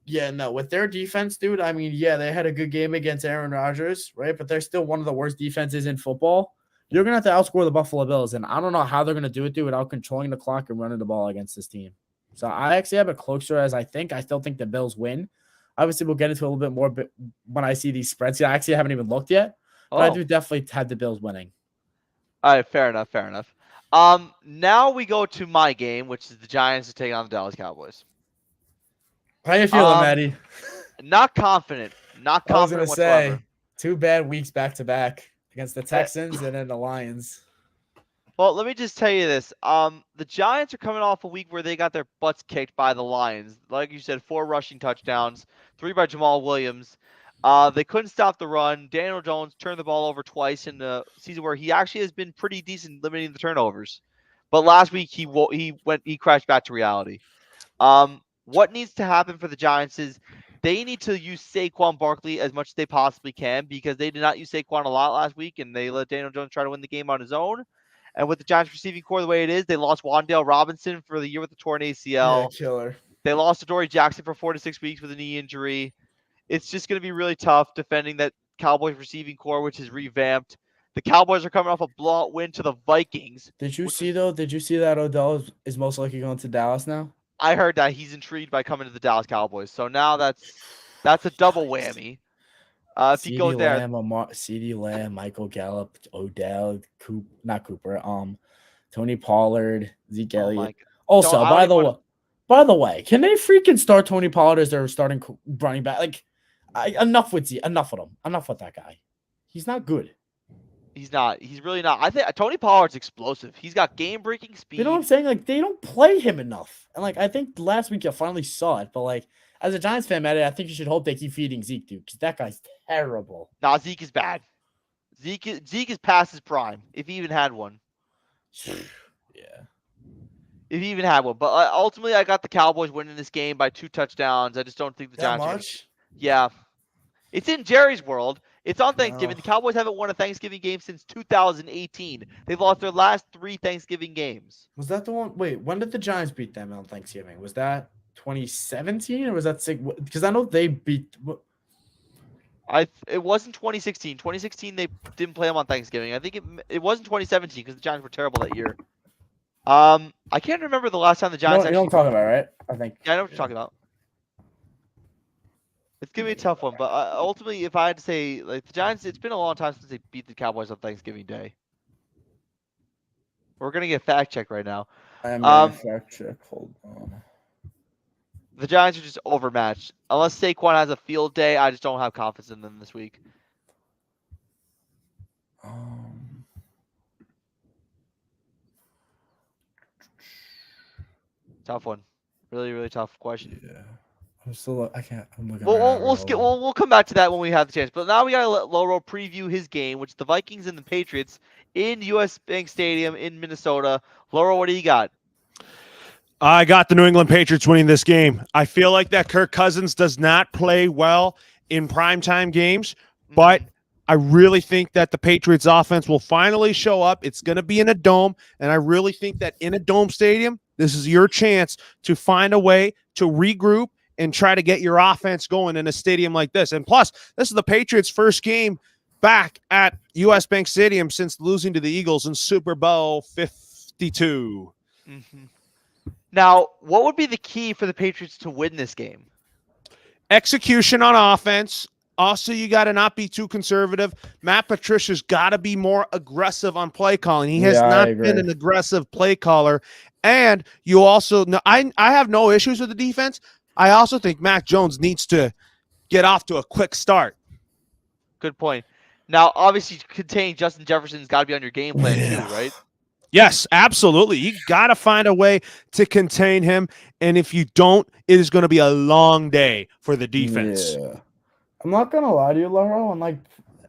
yeah, no, with their defense, dude, I mean, yeah, they had a good game against Aaron Rodgers, right? But they're still one of the worst defenses in football. You're going to have to outscore the Buffalo Bills, and I don't know how they're going to do it, dude, without controlling the clock and running the ball against this team. So I actually have it closer as I think. I still think the Bills win. Obviously, we'll get into a little bit more when I see these spreads. I actually haven't even looked yet, but I do definitely have the Bills winning. All right, fair enough, fair enough. Now we go to my game, which is the Giants to take on the Dallas Cowboys. How you feeling, Maddie? Not confident. Not confident. I was gonna whatsoever. say 2 bad weeks back to back against the Texans and then the Lions. Well, let me just tell you this. The Giants are coming off a week where they got their butts kicked by the Lions. Like you said, 4 rushing touchdowns, 3 by Jamal Williams. They couldn't stop the run. Daniel Jones turned the ball over twice in the season where he actually has been pretty decent limiting the turnovers. But last week he crashed back to reality. What needs to happen for the Giants is they need to use Saquon Barkley as much as they possibly can because they did not use Saquon a lot last week and they let Daniel Jones try to win the game on his own. And with the Giants receiving core the way it is, they lost Wan'Dale Robinson for the year with the torn ACL. Yeah, killer. They lost Adoree Jackson for 4 to 6 weeks with a knee injury. It's just going to be really tough defending that Cowboys receiving core, which is revamped. The Cowboys are coming off a blowout win to the Vikings. Did you see that Odell is most likely going to Dallas now? I heard that he's intrigued by coming to the Dallas Cowboys. So now that's a double whammy. If he goes there, CeeDee Lamb, Michael Gallup, Odell, Tony Pollard, Zeke Elliott. Also, by the way, can they freaking start Tony Pollard as their starting running back? Like, enough with Zeke, enough with him, enough with that guy. He's not good. He's not. He's really not. I think Tony Pollard's explosive. He's got game-breaking speed. You know what I'm saying? Like, they don't play him enough. And, like, I think last week you finally saw it. But, like, as a Giants fan, Matt, I think you should hope they keep feeding Zeke, dude, because that guy's terrible. Nah, Zeke is bad. Zeke is past his prime, if he even had one. Yeah. If he even had one. But ultimately, I got the Cowboys winning this game by 2 touchdowns. I just don't think the Giants are much? Yeah. It's in Jerry's world. It's on Thanksgiving. The Cowboys haven't won a Thanksgiving game since 2018. They've lost their last 3 Thanksgiving games. Was that the one? Wait, when did the Giants beat them on Thanksgiving? Was that 2017 or was that because I know they beat. It wasn't 2016. 2016 they didn't play them on Thanksgiving. I think it wasn't 2017 because the Giants were terrible that year. I can't remember the last time the Giants. You know what I'm talking about, right? I think. Yeah, I know what you're talking about. It's gonna be a tough one, but ultimately, if I had to say, like the Giants, it's been a long time since they beat the Cowboys on Thanksgiving Day. We're gonna get fact check right now. I am gonna fact check. Hold on. The Giants are just overmatched. Unless Saquon has a field day, I just don't have confidence in them this week. Um, Tough one. Really, really tough question. yeah. I'm still. I can't. I'm looking We'll right we'll, now. we'll skip. We'll come back to that when we have the chance. But now we gotta let Loro preview his game, which is the Vikings and the Patriots in U.S. Bank Stadium in Minnesota. Loro, what do you got? I got the New England Patriots winning this game. I feel like that Kirk Cousins does not play well in primetime games, but I really think that the Patriots offense will finally show up. It's going to be in a dome, and I really think that in a dome stadium, this is your chance to find a way to regroup and try to get your offense going in a stadium like this. And plus, this is the Patriots' first game back at US Bank Stadium since losing to the Eagles in Super Bowl 52. Mm-hmm. Now, what would be the key for the Patriots to win this game? Execution on offense. Also, you got to not be too conservative. Matt Patricia's got to be more aggressive on play calling. He has not been an aggressive play caller. And you also, I have no issues with the defense. I also think Mac Jones needs to get off to a quick start. Good point. Now, obviously, containing Justin Jefferson's got to be on your game plan too, right? Yes, absolutely. You got to find a way to contain him. And if you don't, it is going to be a long day for the defense. Yeah. I'm not gonna lie to you, Laurel. And like,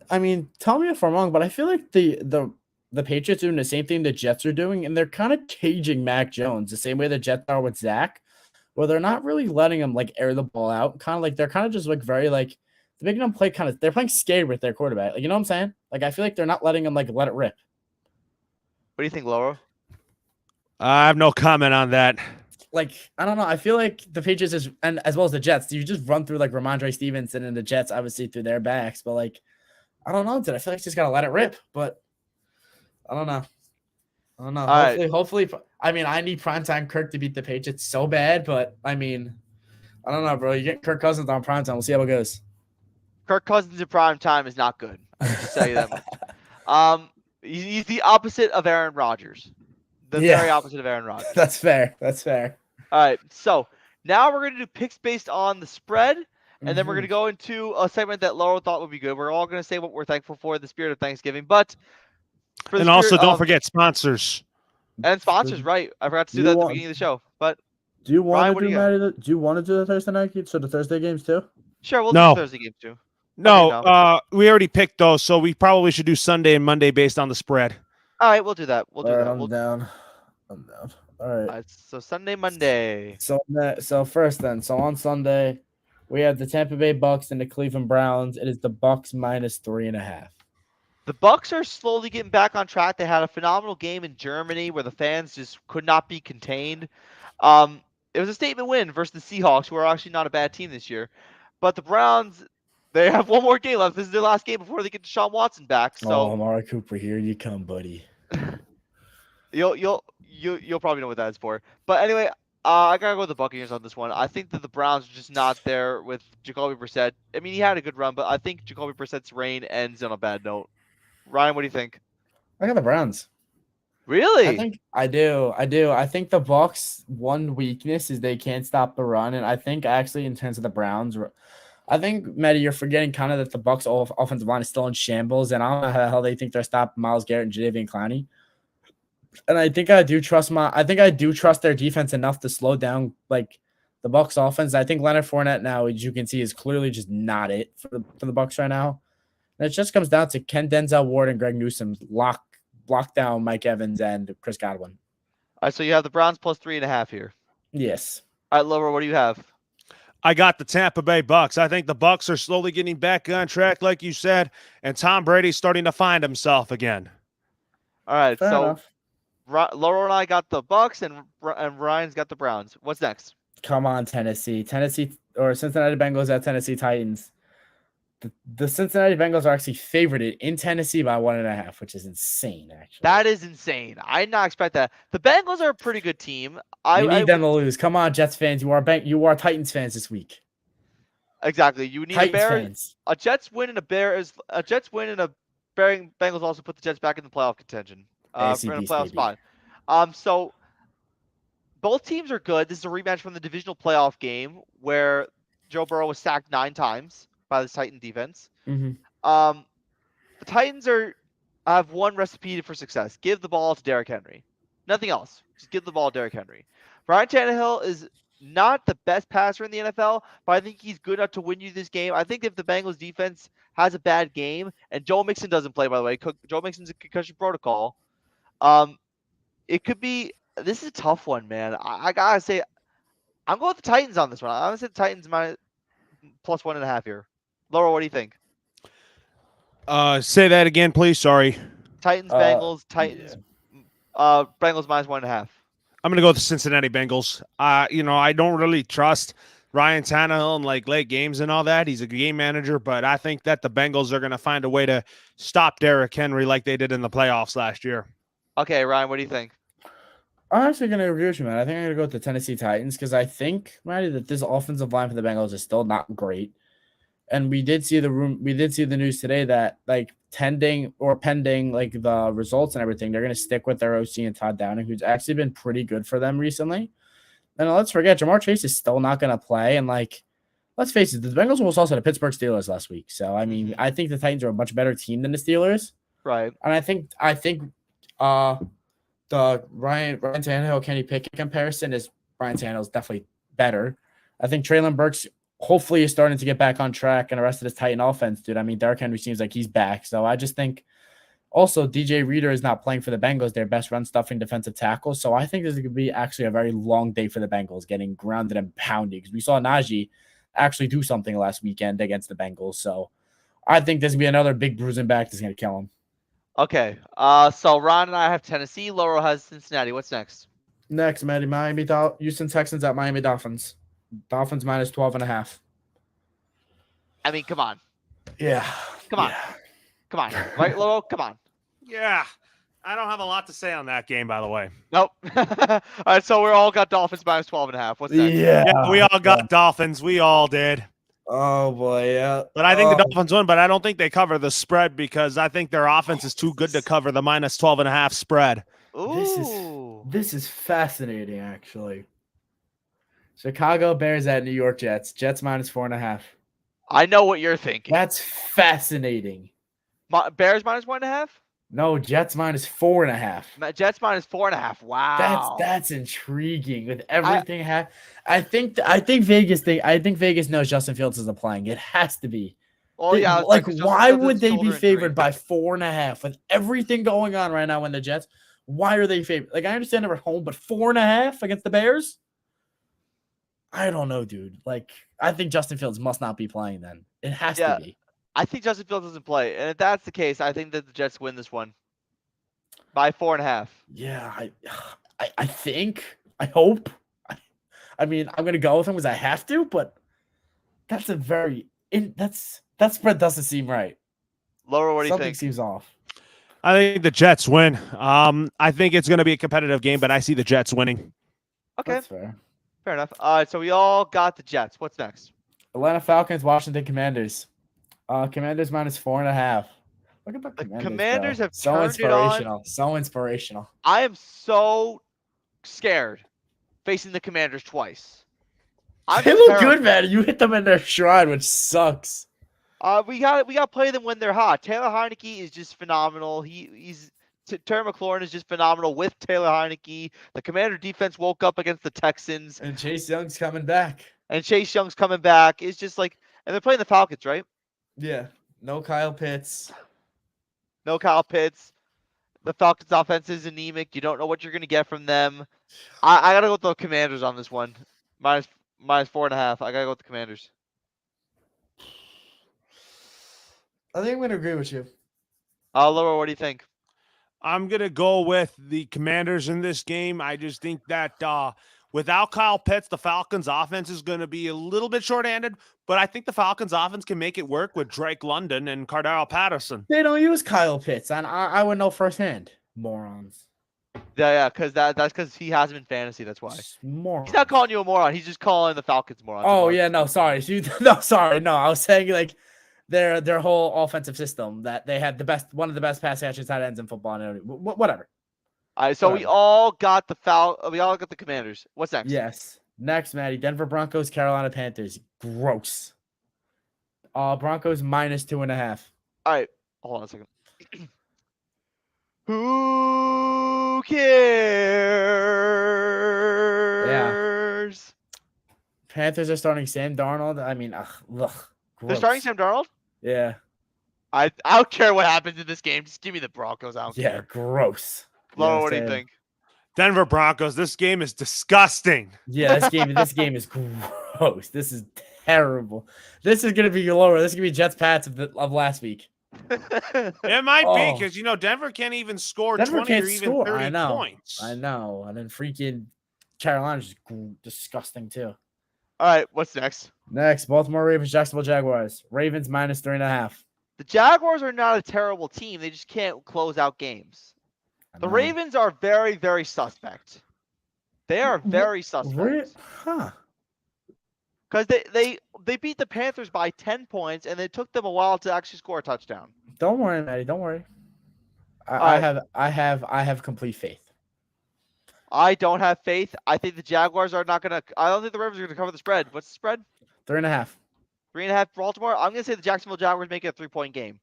I mean, tell me if I'm wrong, but I feel like the Patriots are doing the same thing the Jets are doing, and they're kind of caging Mac Jones the same way the Jets are with Zach, where they're not really letting him like air the ball out. Kind of like they're kind of just like very like they're making them play kind of they're playing scared with their quarterback. Like, you know what I'm saying? Like, I feel like they're not letting him like let it rip. What do you think, Laura? I have no comment on that. Like, I don't know. I feel like the Patriots is, and as well as the Jets, you just run through like Ramondre Stevenson and the Jets, obviously through their backs. But like, I don't know, dude. I feel like you just gotta let it rip. But I don't know. Hopefully. I mean, I need primetime Kirk to beat the Patriots so bad, but I mean, I don't know, bro. You get Kirk Cousins on primetime. We'll see how it goes. Kirk Cousins in prime time is not good. I can just tell you that much. He's the opposite of Aaron Rodgers. The very opposite of Aaron Rodgers. That's fair. That's fair. All right, so now we're gonna do picks based on the spread, and then we're gonna go into a segment that Laurel thought would be good. We're all gonna say what we're thankful for in the spirit of Thanksgiving, but for the And also, don't forget sponsors and sponsors. Right, I forgot to do that at the beginning of the show. But do you want Ryan, to do you want to do the Thursday night games? So the Thursday games too? Sure, we'll do the Thursday games too. No, Okay, no. We already picked those, so we probably should do Sunday and Monday based on the spread. All right, we'll do that. We'll do that. I'm down. All right. So Sunday, Monday. So first then, so on Sunday, we have the Tampa Bay Bucks and the Cleveland Browns. It is the Bucks minus 3.5. The Bucks are slowly getting back on track. They had a phenomenal game in Germany where the fans just could not be contained. It was a statement win versus the Seahawks, who are actually not a bad team this year. But the Browns, they have one more game left. This is their last game before they get Deshaun Watson back. So, Amari Cooper, here you come, buddy. You'll probably know what that is for. But anyway, I gotta go with the Buccaneers on this one. I think that the Browns are just not there with Jacoby Brissett. I mean, he had a good run, but I think Jacoby Brissett's reign ends on a bad note. Ryan, what do you think? I got the Browns. Really? I do. I think the Bucks' one weakness is they can't stop the run, and I think actually in terms of the Browns, I think Matty, you're forgetting kind of that the Bucks' offensive line is still in shambles, and I don't know how the hell they think they're stopping Myles Garrett and Jadeveon Clowney. And I think I do trust their defense enough to slow down like the Bucks offense. I think Leonard Fournette now, as you can see, is clearly just not it for the Bucks right now. And it just comes down to can Denzel Ward and Greg Newsome lock down Mike Evans and Chris Godwin. All right, so you have the Browns plus 3.5 here. Yes. All right, Laura, what do you have? I got the Tampa Bay Bucks. I think the Bucks are slowly getting back on track, like you said, and Tom Brady's starting to find himself again. All right, Fair enough. Laura and I got the Bucks, and Ryan's got the Browns. What's next? Come on, Tennessee or Cincinnati Bengals at Tennessee Titans. The Cincinnati Bengals are actually favored in Tennessee by 1.5, which is insane. Actually, that is insane. I did not expect that. The Bengals are a pretty good team. You need them to lose. Come on, Jets fans. You are Titans fans this week. Exactly. You need a Jets win and a Bengals also put the Jets back in the playoff contention. For a playoff spot. So both teams are good. This is a rematch from the divisional playoff game where Joe Burrow was sacked 9 times by the Titan defense. Um, the Titans have one recipe for success: give the ball to Derrick Henry. Nothing else. Just give the ball to Derrick Henry. Ryan Tannehill is not the best passer in the NFL, but I think he's good enough to win you this game. I think if the Bengals defense has a bad game, and Joe Mixon doesn't play, by the way, Joe Mixon's a concussion protocol. It could be. This is a tough one, man. I gotta say, I'm going with the Titans on this one. I'm gonna say the Titans minus plus 1.5 here. Laura, what do you think? Say that again, please. Sorry. Titans, Bengals, Titans, Bengals minus 1.5. I'm gonna go with the Cincinnati Bengals. I don't really trust Ryan Tannehill in like late games and all that. He's a game manager, but I think that the Bengals are gonna find a way to stop Derrick Henry like they did in the playoffs last year. Okay, Ryan, what do you think? I'm actually going to agree with you, man. I think I'm going to go with the Tennessee Titans because I think, Matty, that this offensive line for the Bengals is still not great. And we did see the news today that like pending like the results and everything, they're going to stick with their OC and Todd Downing, who's actually been pretty good for them recently. And let's forget, Jamar Chase is still not going to play. And like, let's face it, the Bengals almost lost to the Pittsburgh Steelers last week. So I mean, I think the Titans are a much better team than the Steelers. Right. And I think the Ryan Tannehill Kenny Pickett comparison is Ryan Tannehill is definitely better. I think Traylon Burks hopefully is starting to get back on track, and the rest of this Titan offense, dude. I mean, Derrick Henry seems like he's back. So I just think also DJ Reader is not playing for the Bengals, their best run stuffing defensive tackle. So I think this is going to be actually a very long day for the Bengals, getting grounded and pounded because we saw Najee actually do something last weekend against the Bengals. So I think this will be another big bruising back that's going to kill him. Okay. So Ron and I have Tennessee. Laurel has Cincinnati. What's next? Next, Houston Texans at Miami Dolphins. Dolphins minus 12.5. I mean, come on. Yeah. Come on. Yeah. Come on. Right, Laurel? Come on. Yeah. I don't have a lot to say on that game, by the way. Nope. All right, so we all got Dolphins minus 12.5. What's next? Yeah, we all got Dolphins. We all did. Oh, boy, yeah. But I think the Dolphins win, but I don't think they cover the spread because I think their offense is too good to cover the minus 12.5 spread. Ooh. This is fascinating, actually. Chicago Bears at New York Jets. Jets minus 4.5. I know what you're thinking. That's fascinating. Bears minus 1.5? No, Jets minus 4.5. Jets minus 4.5. Wow. That's intriguing. With everything, I think Vegas knows Justin Fields isn't playing. It has to be. Well, yeah. Like, why would they be favored by 4.5 with everything going on right now in the Jets? Why are they favored? Like, I understand they're at home, but 4.5 against the Bears? I don't know, dude. Like, I think Justin Fields must not be playing then. It has to be. I think Justin Fields doesn't play. And if that's the case, I think that the Jets win this one by 4.5. Yeah, I think. I hope. I mean, I'm gonna go with him because I have to, but that's a very that spread doesn't seem right. Laura, what do you Something think? seems off. I think the Jets win. I think it's going to be a competitive game, but I see the Jets winning. Okay. That's fair. Fair enough. All right, so we all got the Jets. What's next? Atlanta Falcons, Washington Commanders. Commanders minus 4.5. Look at the Commanders have so turned inspirational. It on. So inspirational. I am so scared facing the Commanders twice. They look good, man. You hit them in their stride, which sucks. We got to play them when they're hot. Taylor Heineke is just phenomenal. Terry McLaurin is just phenomenal with Taylor Heineke. The Commander defense woke up against the Texans. And Chase Young's coming back. It's just like, and they're playing the Falcons, right? Yeah. No Kyle Pitts. No Kyle Pitts. The Falcons offense is anemic. You don't know what you're going to get from them. I got to go with the Commanders on this one. Minus 4.5. I got to go with the Commanders. I think I'm going to agree with you. Laura, what do you think? I'm going to go with the Commanders in this game. I just think that without Kyle Pitts, the Falcons offense is going to be a little bit shorthanded, but I think the Falcons offense can make it work with Drake London and Cordell Patterson. They don't use Kyle Pitts, and I would know firsthand. Morons. Yeah, because that's because he hasn't been fantasy. That's why. Morons. He's not calling you a moron. He's just calling the Falcons morons. Oh yeah, no, sorry. No. I was saying like their whole offensive system that they had one of the best pass catching tight ends in football. Whatever. All right, so we Good. all got we all got the Commanders. What's next? Yes. Next, Maddie. Denver Broncos, Carolina Panthers. Gross. Broncos -2.5. All right, hold on a second. Who cares? Panthers are starting Sam Darnold. I mean, ugh, They're gross. starting Sam Darnold. Yeah. I don't care what happens in this game. Just give me the Broncos. I don't Yeah, care. gross. Laura, Yeah, what do you same. think? Denver Broncos. This game is disgusting. Yeah, this game is gross. This is terrible. This is gonna be lower. This is gonna be Jets Pats of last week. It might be Oh. because Denver can't even score Denver 20 can't or even score. 30 I know. points. I know. And then freaking Carolina's just disgusting too. All right, what's next? Next, Baltimore Ravens, Jacksonville Jaguars. Ravens -3.5. The Jaguars are not a terrible team. They just can't close out games. The Ravens are very, very suspect. They are very suspect. Huh. Because they beat the Panthers by 10 points, and it took them a while to actually score a touchdown. Don't worry, Maddie. Don't worry. right. I have complete faith. I don't have faith. I think the Jaguars are not gonna. I don't think the Ravens are gonna cover the spread. What's the spread? 3.5. 3.5 Baltimore. I'm gonna say the Jacksonville Jaguars make it a 3-point game.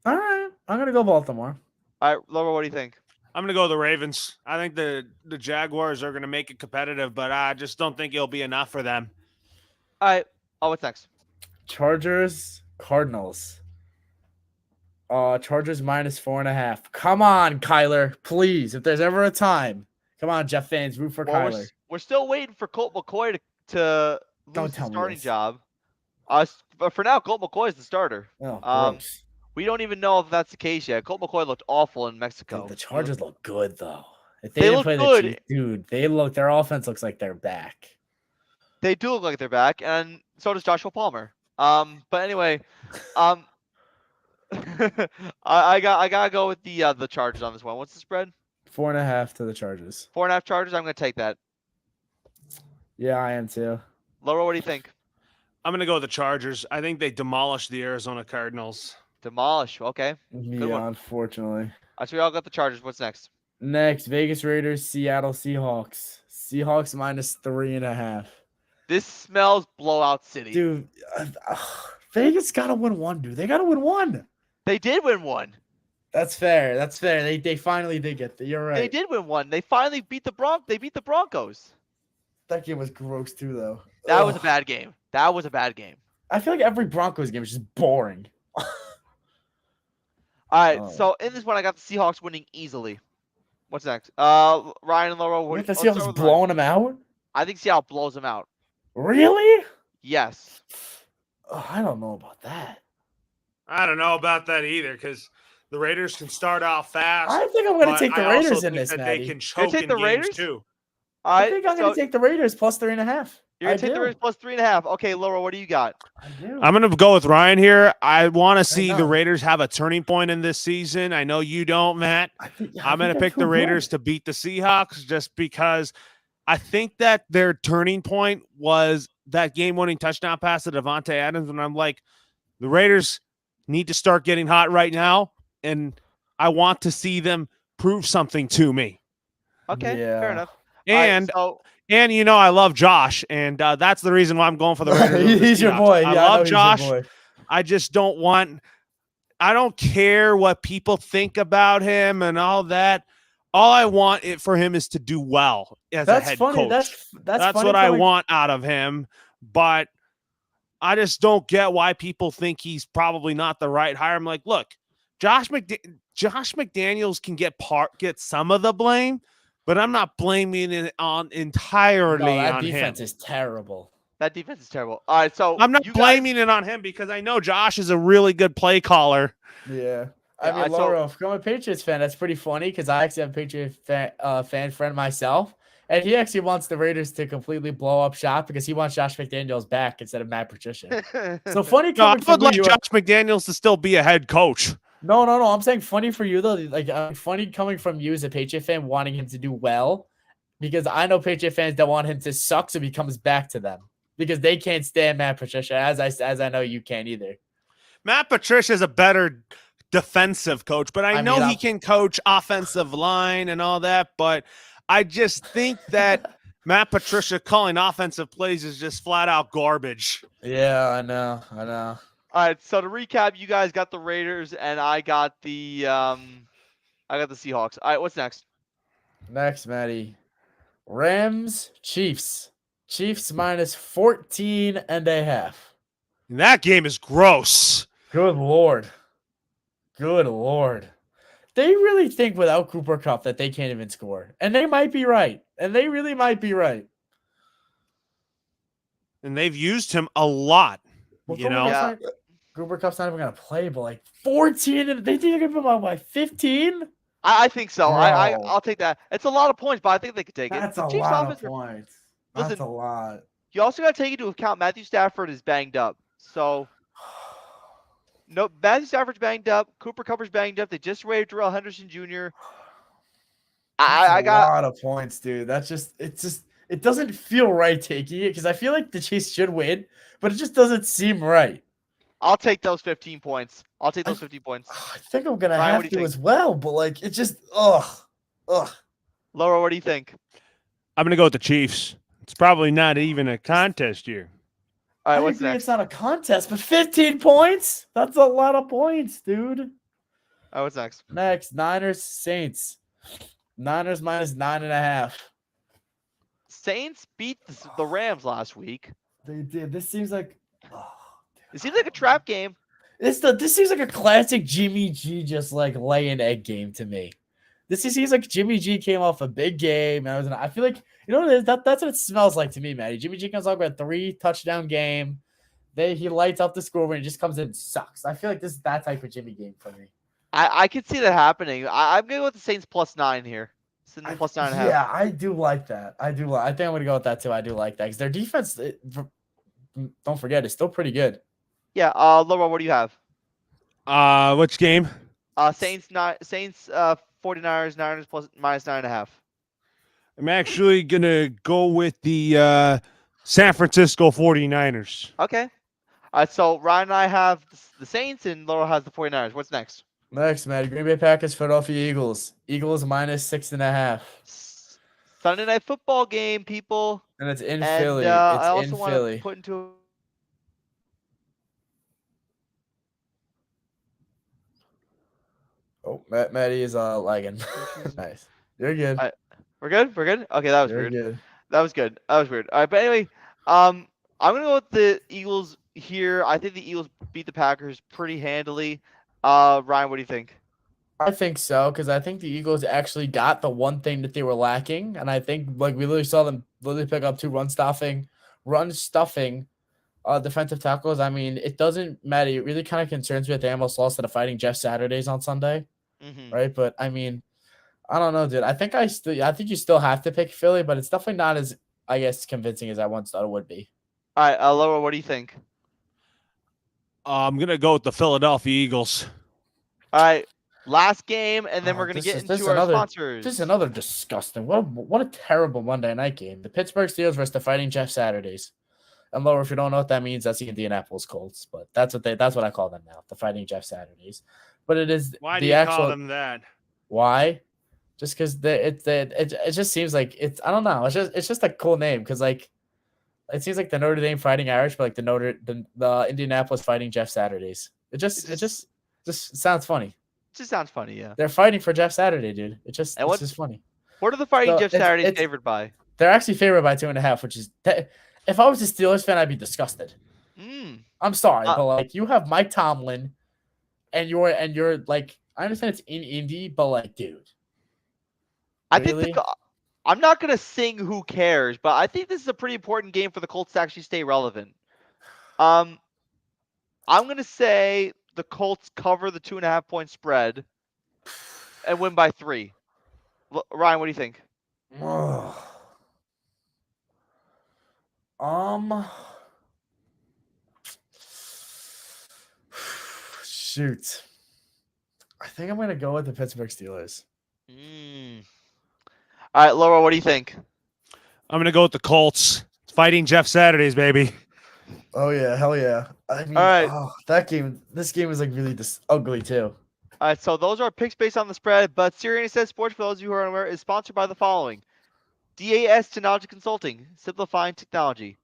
All right. I'm gonna go Baltimore. All right, Laura, what do you think? I'm going to go with the Ravens. I think the Jaguars are going to make it competitive, but I just don't think it'll be enough for them. All right. Oh, what's next? Chargers, Cardinals. Chargers -4.5. Come on, Kyler, please. If there's ever a time, come on, Jeff fans, root for Kyler. We're still waiting for Colt McCoy to lose the starting job. But for now, Colt McCoy is the starter. Oh, gross. We don't even know if that's the case yet. Colt McCoy looked awful in Mexico. Dude, the Chargers look good though. If They didn't look play good. the Chiefs, dude, their offense looks like they're back. They do look like they're back, and so does Joshua Palmer. But anyway, I gotta go with the Chargers on this one. What's the spread? 4.5 to the Chargers. 4.5 Chargers. I'm gonna take that. Yeah, I am too. Laura, what do you think? I'm going to go with the Chargers. I think they demolished the Arizona Cardinals. Demolish. Okay. Yeah, one. unfortunately. So we all got the Chargers. What's next? Next, Vegas Raiders, Seattle Seahawks. Seahawks -3.5. This smells blowout city. Dude, Vegas gotta win one, dude. They gotta win one. They did win one. That's fair. That's fair. They finally did get there. You're right. They did win one. They finally beat They beat the Broncos. That game was gross too, though. That was a bad game. That was a bad game. I feel like every Broncos game is just boring. All right. Oh. So in this one, I got the Seahawks winning easily. What's next? Ryan and Laura. What, the Seahawks blowing them out? I think Seattle blows them out. Really? Yes. Oh, I don't know about that. I don't know about that either because the Raiders can start out fast. I think I'm going to take the Raiders in this, that Maddie. they can choke take in the games Raiders? too. I think I'm going to take the Raiders +3.5. You're going to take the Raiders +3.5. Okay, Laura, what do you got? I do. I'm going to go with Ryan here. I want to see the Raiders have a turning point in this season. I know you don't, Matt. I'm going to pick the Raiders to beat the Seahawks just because I think that their turning point was that game-winning touchdown pass to Devontae Adams, and I'm like, the Raiders need to start getting hot right now, and I want to see them prove something to me. Okay, fair enough. And I love Josh, and that's the reason why I'm going for the Raiders. He's your boy. I love Josh. I just don't want – I don't care what people think about him and all that. All I want for him is to do well as a head coach. That's what I want out of him, but I just don't get why people think he's probably not the right hire. I'm like, look, Josh McDaniels can get some of the blame, but I'm not blaming it on entirely on him. That defense is terrible. That defense is terrible. All right, so I'm not blaming it on him because I know Josh is a really good play caller. Yeah. I mean, Laura, if I'm a Patriots fan, that's pretty funny because I actually have a Patriots fan friend myself, and he actually wants the Raiders to completely blow up shop because he wants Josh McDaniels back instead of Matt Patricia. So funny coming from you. I would like Josh McDaniels to still be a head coach. No. I'm saying funny for you though. Like funny coming from you as a Patriot fan wanting him to do well, because I know Patriot fans that want him to suck so he comes back to them because they can't stand Matt Patricia, as I know you can't either. Matt Patricia is a better defensive coach, but I know he can coach offensive line and all that. But I just think that Matt Patricia calling offensive plays is just flat out garbage. Yeah, I know. All right, so to recap, you guys got the Raiders, and I got the Seahawks. All right, what's next? Next, Maddie. Rams, Chiefs. Chiefs minus 14.5. And that game is gross. Good Lord. Good Lord. They really think without Cooper Kupp that they can't even score. And they might be right. And they really might be right. And they've used him a lot. Well, you know? Cooper Kupp's not even going to play, but like 14. They think they're going to put him by 15? I think so. Bro. I'll take that. It's a lot of points, but I think they could take it. That's a lot of points. That's a lot. You also got to take into account Matthew Stafford is banged up. So, no, Matthew Stafford's banged up. Cooper Kupp's banged up. They just waived Darrell Henderson Jr. I got a lot of points, dude. It doesn't feel right taking it because I feel like the Chiefs should win, but it just doesn't seem right. I'll take those 15 points. I think I'm going to have to as well, but like, it's just, ugh. Laura, what do you think? I'm going to go with the Chiefs. It's probably not even a contest here. All right, what's next? It's not a contest, but 15 points? That's a lot of points, dude. All right, what's next? Next, Niners, Saints. Niners minus 9.5. Saints beat the Rams last week. They did. This seems like... It seems like a trap game. This seems like a classic Jimmy G just like lay an egg game to me. This seems like Jimmy G came off a big game. I feel like, you know what it is? That's what it smells like to me, Matty. Jimmy G comes off with a 3-touchdown game. He lights up the scoreboard and just comes in and sucks. I feel like this is that type of Jimmy game for me. I could see that happening. I'm going to go with the Saints +9 here. Plus 9.5. Yeah, I do like that. I think I'm going to go with that too. I do like that because their defense, don't forget, is still pretty good. Yeah, Laura, what do you have? Which game? Saints 49ers, Niners minus 9.5. I'm actually gonna go with the San Francisco 49ers. Okay. All right, so Ryan and I have the Saints and Laura has the 49ers. What's next? Next, Matt. Green Bay Packers, Philadelphia Eagles. Eagles minus 6.5. Sunday night football game, people. And it's in Philly. It's I also in want Philly. to put into Oh, Matty is lagging. Nice. You're good. We're good? We're good? Okay, that was weird. Good. That was good. That was weird. All right, but anyway, I'm going to go with the Eagles here. I think the Eagles beat the Packers pretty handily. Ryan, what do you think? I think so, because I think the Eagles actually got the one thing that they were lacking, and I think like we literally saw them literally pick up 2 run-stuffing defensive tackles. I mean, it doesn't matter. It really kind of concerns me that they almost lost to the Fighting Jeff Saturdays on Sunday, right? But I mean, I don't know, dude. I think you still have to pick Philly, but it's definitely not as, I guess, convincing as I once thought it would be. All right, Laura, what do you think? I'm gonna go with the Philadelphia Eagles. All right, last game, and then we're gonna get into our sponsors. This is another disgusting. What a terrible Monday night game. The Pittsburgh Steelers versus the Fighting Jeff Saturdays. And Laura, if you don't know what that means, that's the Indianapolis Colts. But that's what I call them now, the Fighting Jeff Saturdays. But it is why do you call them that? Why? Just because it just seems like it's, I don't know. It's just a cool name because like it seems like the Notre Dame Fighting Irish, but like the Indianapolis Fighting Jeff Saturdays. It just sounds funny. It just sounds funny, yeah. They're fighting for Jeff Saturday, dude. It's just funny. What are the Fighting Jeff Saturdays favored by? They're actually favored by 2.5, which is if I was a Steelers fan, I'd be disgusted. I'm sorry, but like you have Mike Tomlin, and you're like, I understand it's in Indy, but like, dude, I think I'm not gonna sing "Who Cares," but I think this is a pretty important game for the Colts to actually stay relevant. I'm gonna say the Colts cover the 2.5-point spread and win by 3. Ryan, what do you think? Shoot. I think I'm gonna go with the Pittsburgh Steelers. All right, Laura, what do you think? I'm gonna go with the Colts. Fighting Jeff Saturdays, baby. Oh yeah, hell yeah. I mean, all right. This game is like really ugly too. All right, so those are picks based on the spread, but Siriani says Sports, for those of you who are unaware, is sponsored by the following: DAS Technology Consulting, simplifying technology;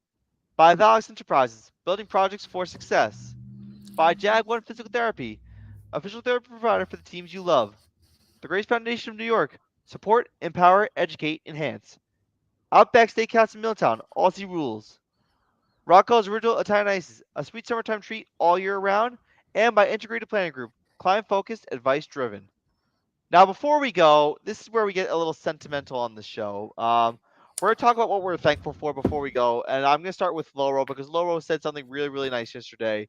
by Valix Enterprises, building projects for success; by Jag One Physical Therapy, official therapy provider for the teams you love; the Grace Foundation of New York, support, empower, educate, enhance; Outback Steakhouse in Milltown, Aussie rules; Rocco's Original Italian Ices, a sweet summertime treat all year round; and by Integrated Planning Group, client focused, advice driven. Now, before we go, this is where we get a little sentimental on the show. We're going to talk about what we're thankful for before we go, and I'm going to start with Loro because Loro said something really, really nice yesterday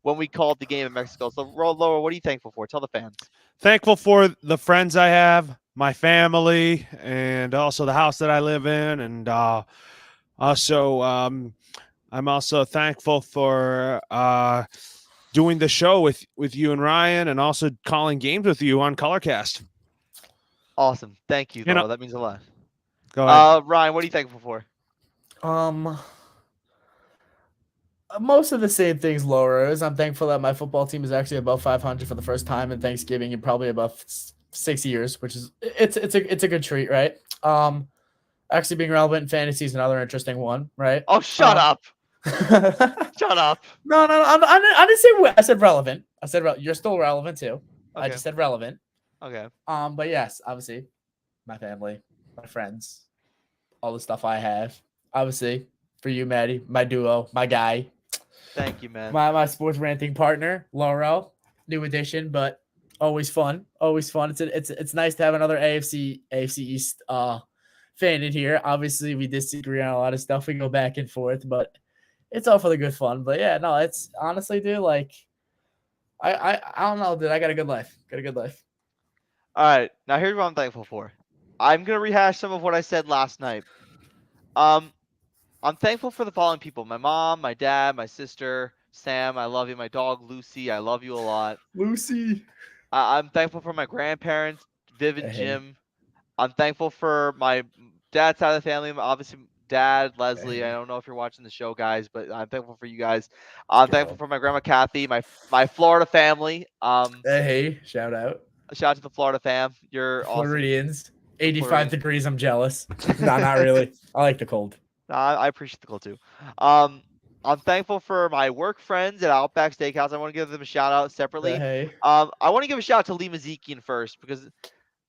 when we called the game in Mexico. So, Loro, what are you thankful for? Tell the fans. Thankful for the friends I have, my family, and also the house that I live in, and also I'm also thankful for doing the show with you and Ryan, and also calling games with you on Colorcast. Awesome. Thank you, You know, Loro. That means a lot. go ahead. Ryan, what are you thankful for? Um, most of the same things Laura is. I'm thankful that my football team is actually above 500 for the first time in Thanksgiving in probably above 6 years, which is it's a good treat, right? Actually being relevant in fantasy is another interesting one, right? Oh, shut up. no, Shut up. I didn't say I said relevant. I said you're still relevant too. I Okay. just said relevant. Okay. But yes, obviously, my family, my friends, all the stuff I have. Obviously, for you, Maddie, my duo, my guy, Thank you, man. my sports ranting partner, Laurel, new addition, but always fun. Always fun. It's nice to have another AFC East fan in here. Obviously, we disagree on a lot of stuff. We go back and forth, but it's all for the good fun. But yeah, no, it's honestly, dude, like I don't know, dude. I got a good life. Got a good life. All right. Now, here's what I'm thankful for. I'm going to rehash some of what I said last night. Um, I'm thankful for the following people: my mom, my dad, my sister, Sam, I love you; my dog, Lucy, I love you a lot. Lucy. I'm thankful for my grandparents, Viv and Hey. Jim. I'm thankful for my dad's side of the family, obviously, Dad, Leslie. I don't know if you're watching the show, guys, but I'm thankful for you guys. I'm thankful for my grandma, Kathy, my Florida family. Hey, shout out. Shout out to the Florida fam. You're awesome. Floridians. The 85 Floridians. degrees. I'm jealous. No, not really. I like the cold. I appreciate the call too. I'm thankful for my work friends at Outback Steakhouse. I want to give them a shout out separately. Hey. I want to give a shout out to Lee Mazikian first because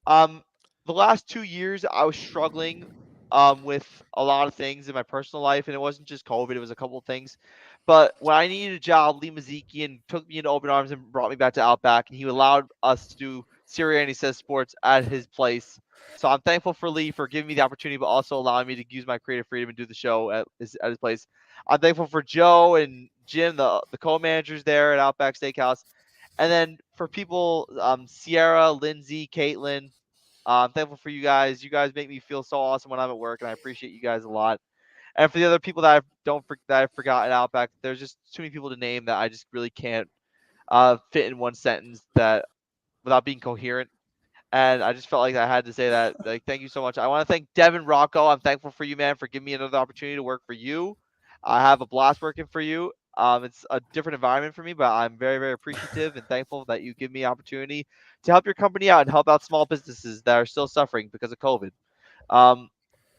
the last 2 years I was struggling with a lot of things in my personal life, and it wasn't just COVID; it was a couple of things. But when I needed a job, Lee Mazikian took me into open arms and brought me back to Outback, and he allowed us to do Siriani Says Sports at his place. So I'm thankful for Lee for giving me the opportunity, but also allowing me to use my creative freedom and do the show at his place. I'm thankful for Joe and Jim, the co-managers there at Outback Steakhouse. And then for people, Sierra, Lindsay, Caitlin, I'm thankful for you guys. You guys make me feel so awesome when I'm at work, and I appreciate you guys a lot. And for the other people that I've forgotten out back, there's just too many people to name that I just really can't fit in one sentence that without being coherent. And I just felt like I had to say that. Like, thank you so much. I want to thank Devin Rocco. I'm thankful for you, man, for giving me another opportunity to work for you. I have a blast working for you. It's a different environment for me, but I'm very, very appreciative and thankful that you give me opportunity to help your company out and help out small businesses that are still suffering because of COVID. Um,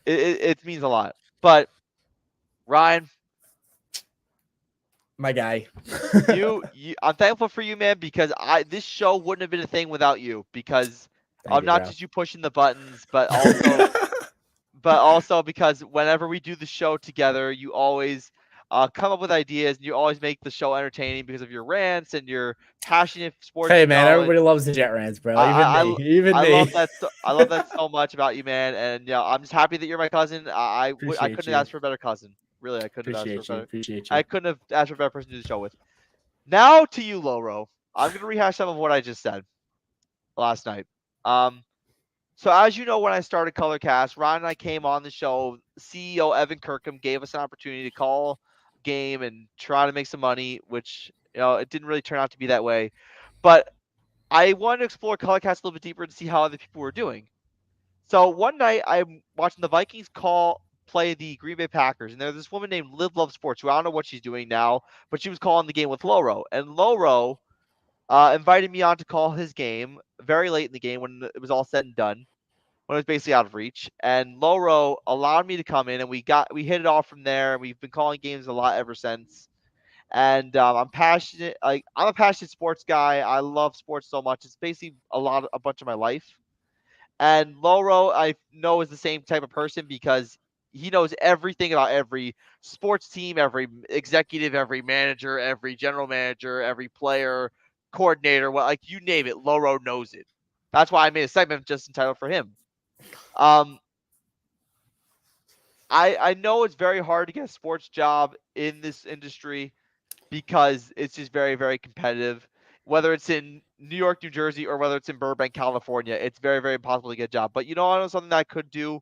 it means a lot. But Ryan, My guy. I'm thankful for you, man, because this show wouldn't have been a thing without you. Because Thank you, not bro. just you pushing the buttons, but also because whenever we do the show together, you always come up with ideas and you always make the show entertaining because of your rants and your passionate sports Hey, man, knowledge. everybody loves the jet rants, bro. I, Even me. Even I me. love that. I love that so much about you, man. And I'm just happy that you're my cousin. I Appreciate couldn't you. have asked for a better cousin. Really, I couldn't have asked for a Appreciate you. better. Appreciate I you. couldn't have asked for a better person to do the show with. Now to you, Loro. I'm gonna rehash some of what I just said last night. So as you know, when I started Colorcast, Ron and I came on the show. CEO Evan Kirkham gave us an opportunity to call a game and try to make some money, which it didn't really turn out to be that way. But I wanted to explore Colorcast a little bit deeper and see how other people were doing. So one night I'm watching the Vikings play the Green Bay Packers, and there's this woman named Live Love Sports who I don't know what she's doing now, but she was calling the game with Loro, and Loro invited me on to call his game very late in the game when it was all said and done, when it was basically out of reach. And Loro allowed me to come in, and we hit it off from there. And we've been calling games a lot ever since. And I'm passionate. Like I'm a passionate sports guy. I love sports so much. It's basically a bunch of my life. And Loro, I know, is the same type of person because he knows everything about every sports team, every executive, every manager, every general manager, every player, coordinator. Well, like you name it, Loro knows it. That's why I made a segment just entitled for him. Um, I know it's very hard to get a sports job in this industry because it's just very, very competitive. Whether it's in New York, New Jersey, or whether it's in Burbank, California, it's very, very impossible to get a job. But I know something that I could do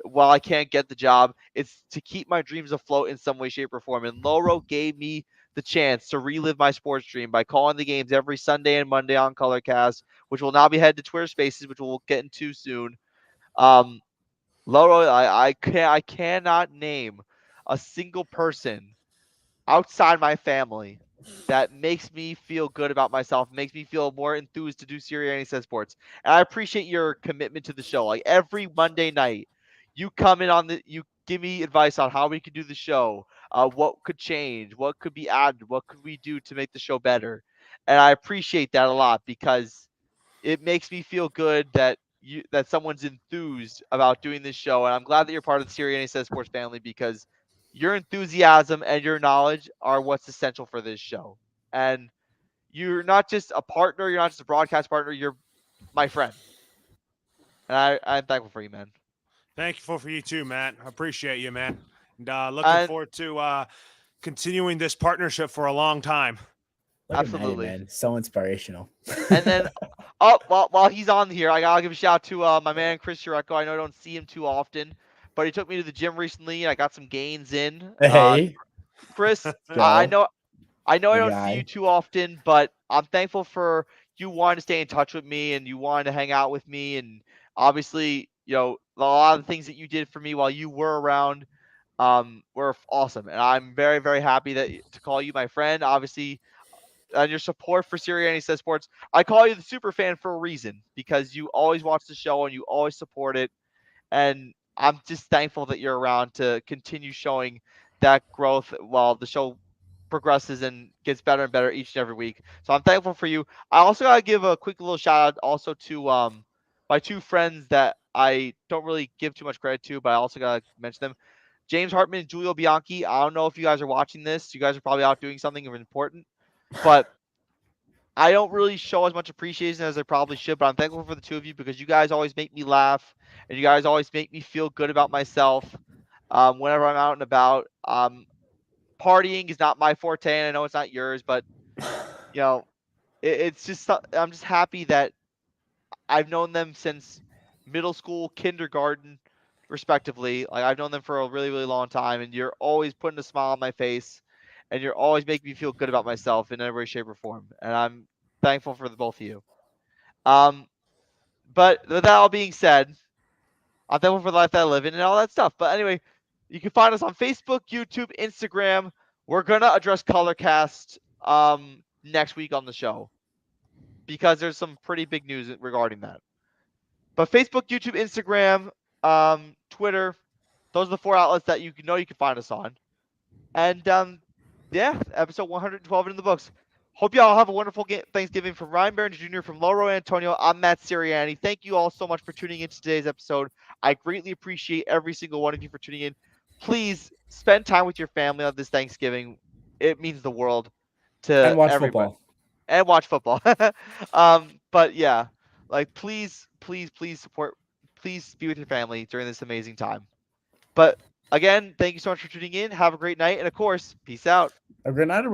while I can't get the job. It's to keep my dreams afloat in some way, shape, or form. And Loro gave me the chance to relive my sports dream by calling the games every Sunday and Monday on Colorcast, which will now be headed to Twitter Spaces, which we'll get into soon. Um, Loro, I cannot name a single person outside my family that makes me feel good about myself, makes me feel more enthused to do Siriani Says Sports. And I appreciate your commitment to the show. Like every Monday night, you give me advice on how we could do the show, what could change, what could be added, what could we do to make the show better. And I appreciate that a lot because it makes me feel good that someone's enthused about doing this show, and I'm glad that you're part of the Siriani Says Sports family because your enthusiasm and your knowledge are what's essential for this show. And you're not just a partner, you're not just a broadcast partner, you're my friend, and I'm thankful for you, man. Thankful for you too, Matt. I appreciate you, man. And looking And forward to continuing this partnership for a long time. Look at Manny, absolutely. man. So inspirational. And then, oh, while he's on here, I gotta give a shout out to my man Chris Jureko. I know I don't see him too often, but he took me to the gym recently, and I got some gains in. Hey, Chris, I go. know I know I My don't see you guy. too often, but I'm thankful for you wanting to stay in touch with me and you wanting to hang out with me. And obviously, a lot of the things that you did for me while you were around were awesome. And I'm very, very happy to call you my friend. Obviously, and your support for Sirianni Says Sports. I call you the super fan for a reason because you always watch the show and you always support it. And I'm just thankful that you're around to continue showing that growth while the show progresses and gets better and better each and every week. So I'm thankful for you. I also gotta give a quick little shout out also to my two friends that I don't really give too much credit to, but I also gotta mention them. James Hartman and Julio Bianchi. I don't know if you guys are watching this. You guys are probably out doing something important, but I don't really show as much appreciation as I probably should, but I'm thankful for the two of you because you guys always make me laugh and you guys always make me feel good about myself whenever I'm out and about. Partying is not my forte, and I know it's not yours, but you know, it's just I'm just happy that I've known them since middle school, kindergarten, respectively. Like I've known them for a really, really long time, and you're always putting a smile on my face, and you're always making me feel good about myself in every way, shape, or form. And I'm thankful for the both of you. Um, but with that all being said, I'm thankful for the life that I live in and all that stuff. But anyway, you can find us on Facebook, YouTube, Instagram. We're gonna address Colorcast next week on the show because there's some pretty big news regarding that. But Facebook, YouTube, Instagram, Twitter, those are the four outlets that you can find us on. And yeah, episode 112 in the books. Hope you all have a wonderful Thanksgiving from Ryan Barron Jr., from Loro Antonio. I'm Matt Sirianni. Thank you all so much for tuning in to today's episode. I greatly appreciate every single one of you for tuning in. Please spend time with your family on this Thanksgiving. It means the world And to watch everybody. football. And watch football. But yeah, like please, please, please support. Please be with your family during this amazing time. But again, thank you so much for tuning in. Have a great night, and of course, peace out. A good night,